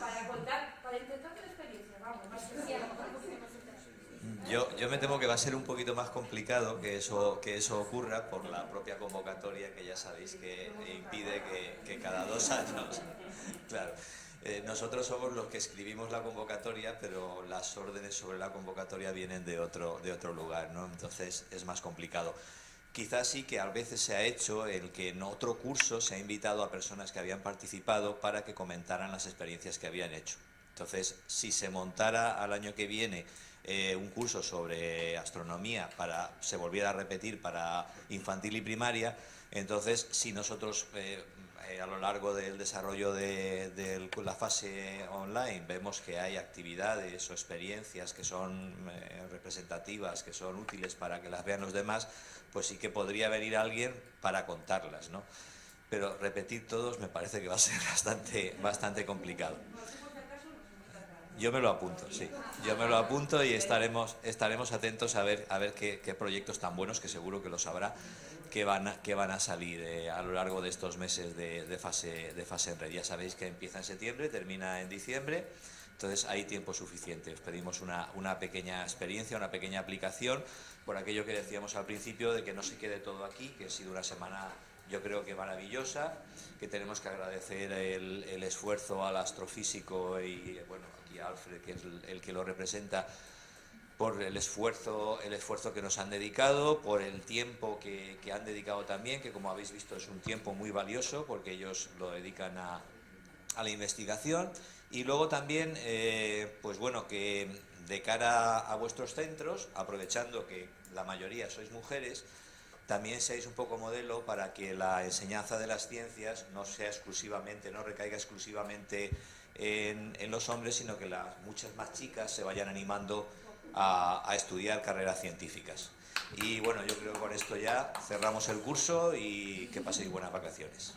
para contar, para intentar la experiencia, vamos, más que sí, a lo mejor un poquito más interesante. Yo me temo que va a ser un poquito más complicado que eso ocurra por la propia convocatoria, que ya sabéis que impide que cada 2 años, claro, nosotros somos los que escribimos la convocatoria, pero las órdenes sobre la convocatoria vienen de otro lugar, ¿no? Entonces es más complicado. Quizás sí que a veces se ha hecho el que en otro curso se ha invitado a personas que habían participado para que comentaran las experiencias que habían hecho. Entonces, si se montara al año que viene un curso sobre astronomía, se volviera a repetir para infantil y primaria, entonces si nosotros a lo largo del desarrollo de la fase online vemos que hay actividades o experiencias que son representativas, que son útiles para que las vean los demás, pues sí que podría venir alguien para contarlas, ¿no? pero repetir todos me parece que va a ser bastante complicado. Yo me lo apunto, sí. Yo me lo apunto y estaremos atentos a ver qué proyectos tan buenos, que seguro que los habrá, que van a salir a lo largo de estos meses de fase en red. Ya sabéis que empieza en septiembre, termina en diciembre, entonces hay tiempo suficiente. Os pedimos una pequeña experiencia, una pequeña aplicación, por aquello que decíamos al principio, de que no se quede todo aquí, que ha sido una semana, yo creo que maravillosa, que tenemos que agradecer el esfuerzo al astrofísico y, bueno, aquí a Alfred, que es el que lo representa, por el esfuerzo que nos han dedicado, por el tiempo que han dedicado también, que como habéis visto es un tiempo muy valioso, porque ellos lo dedican a la investigación. Y luego también, pues bueno, que de cara a vuestros centros, aprovechando que la mayoría sois mujeres, también seáis un poco modelo para que la enseñanza de las ciencias no recaiga exclusivamente en los hombres, sino que muchas más chicas se vayan animando a estudiar carreras científicas. Y bueno, yo creo que con esto ya cerramos el curso y que paséis buenas vacaciones.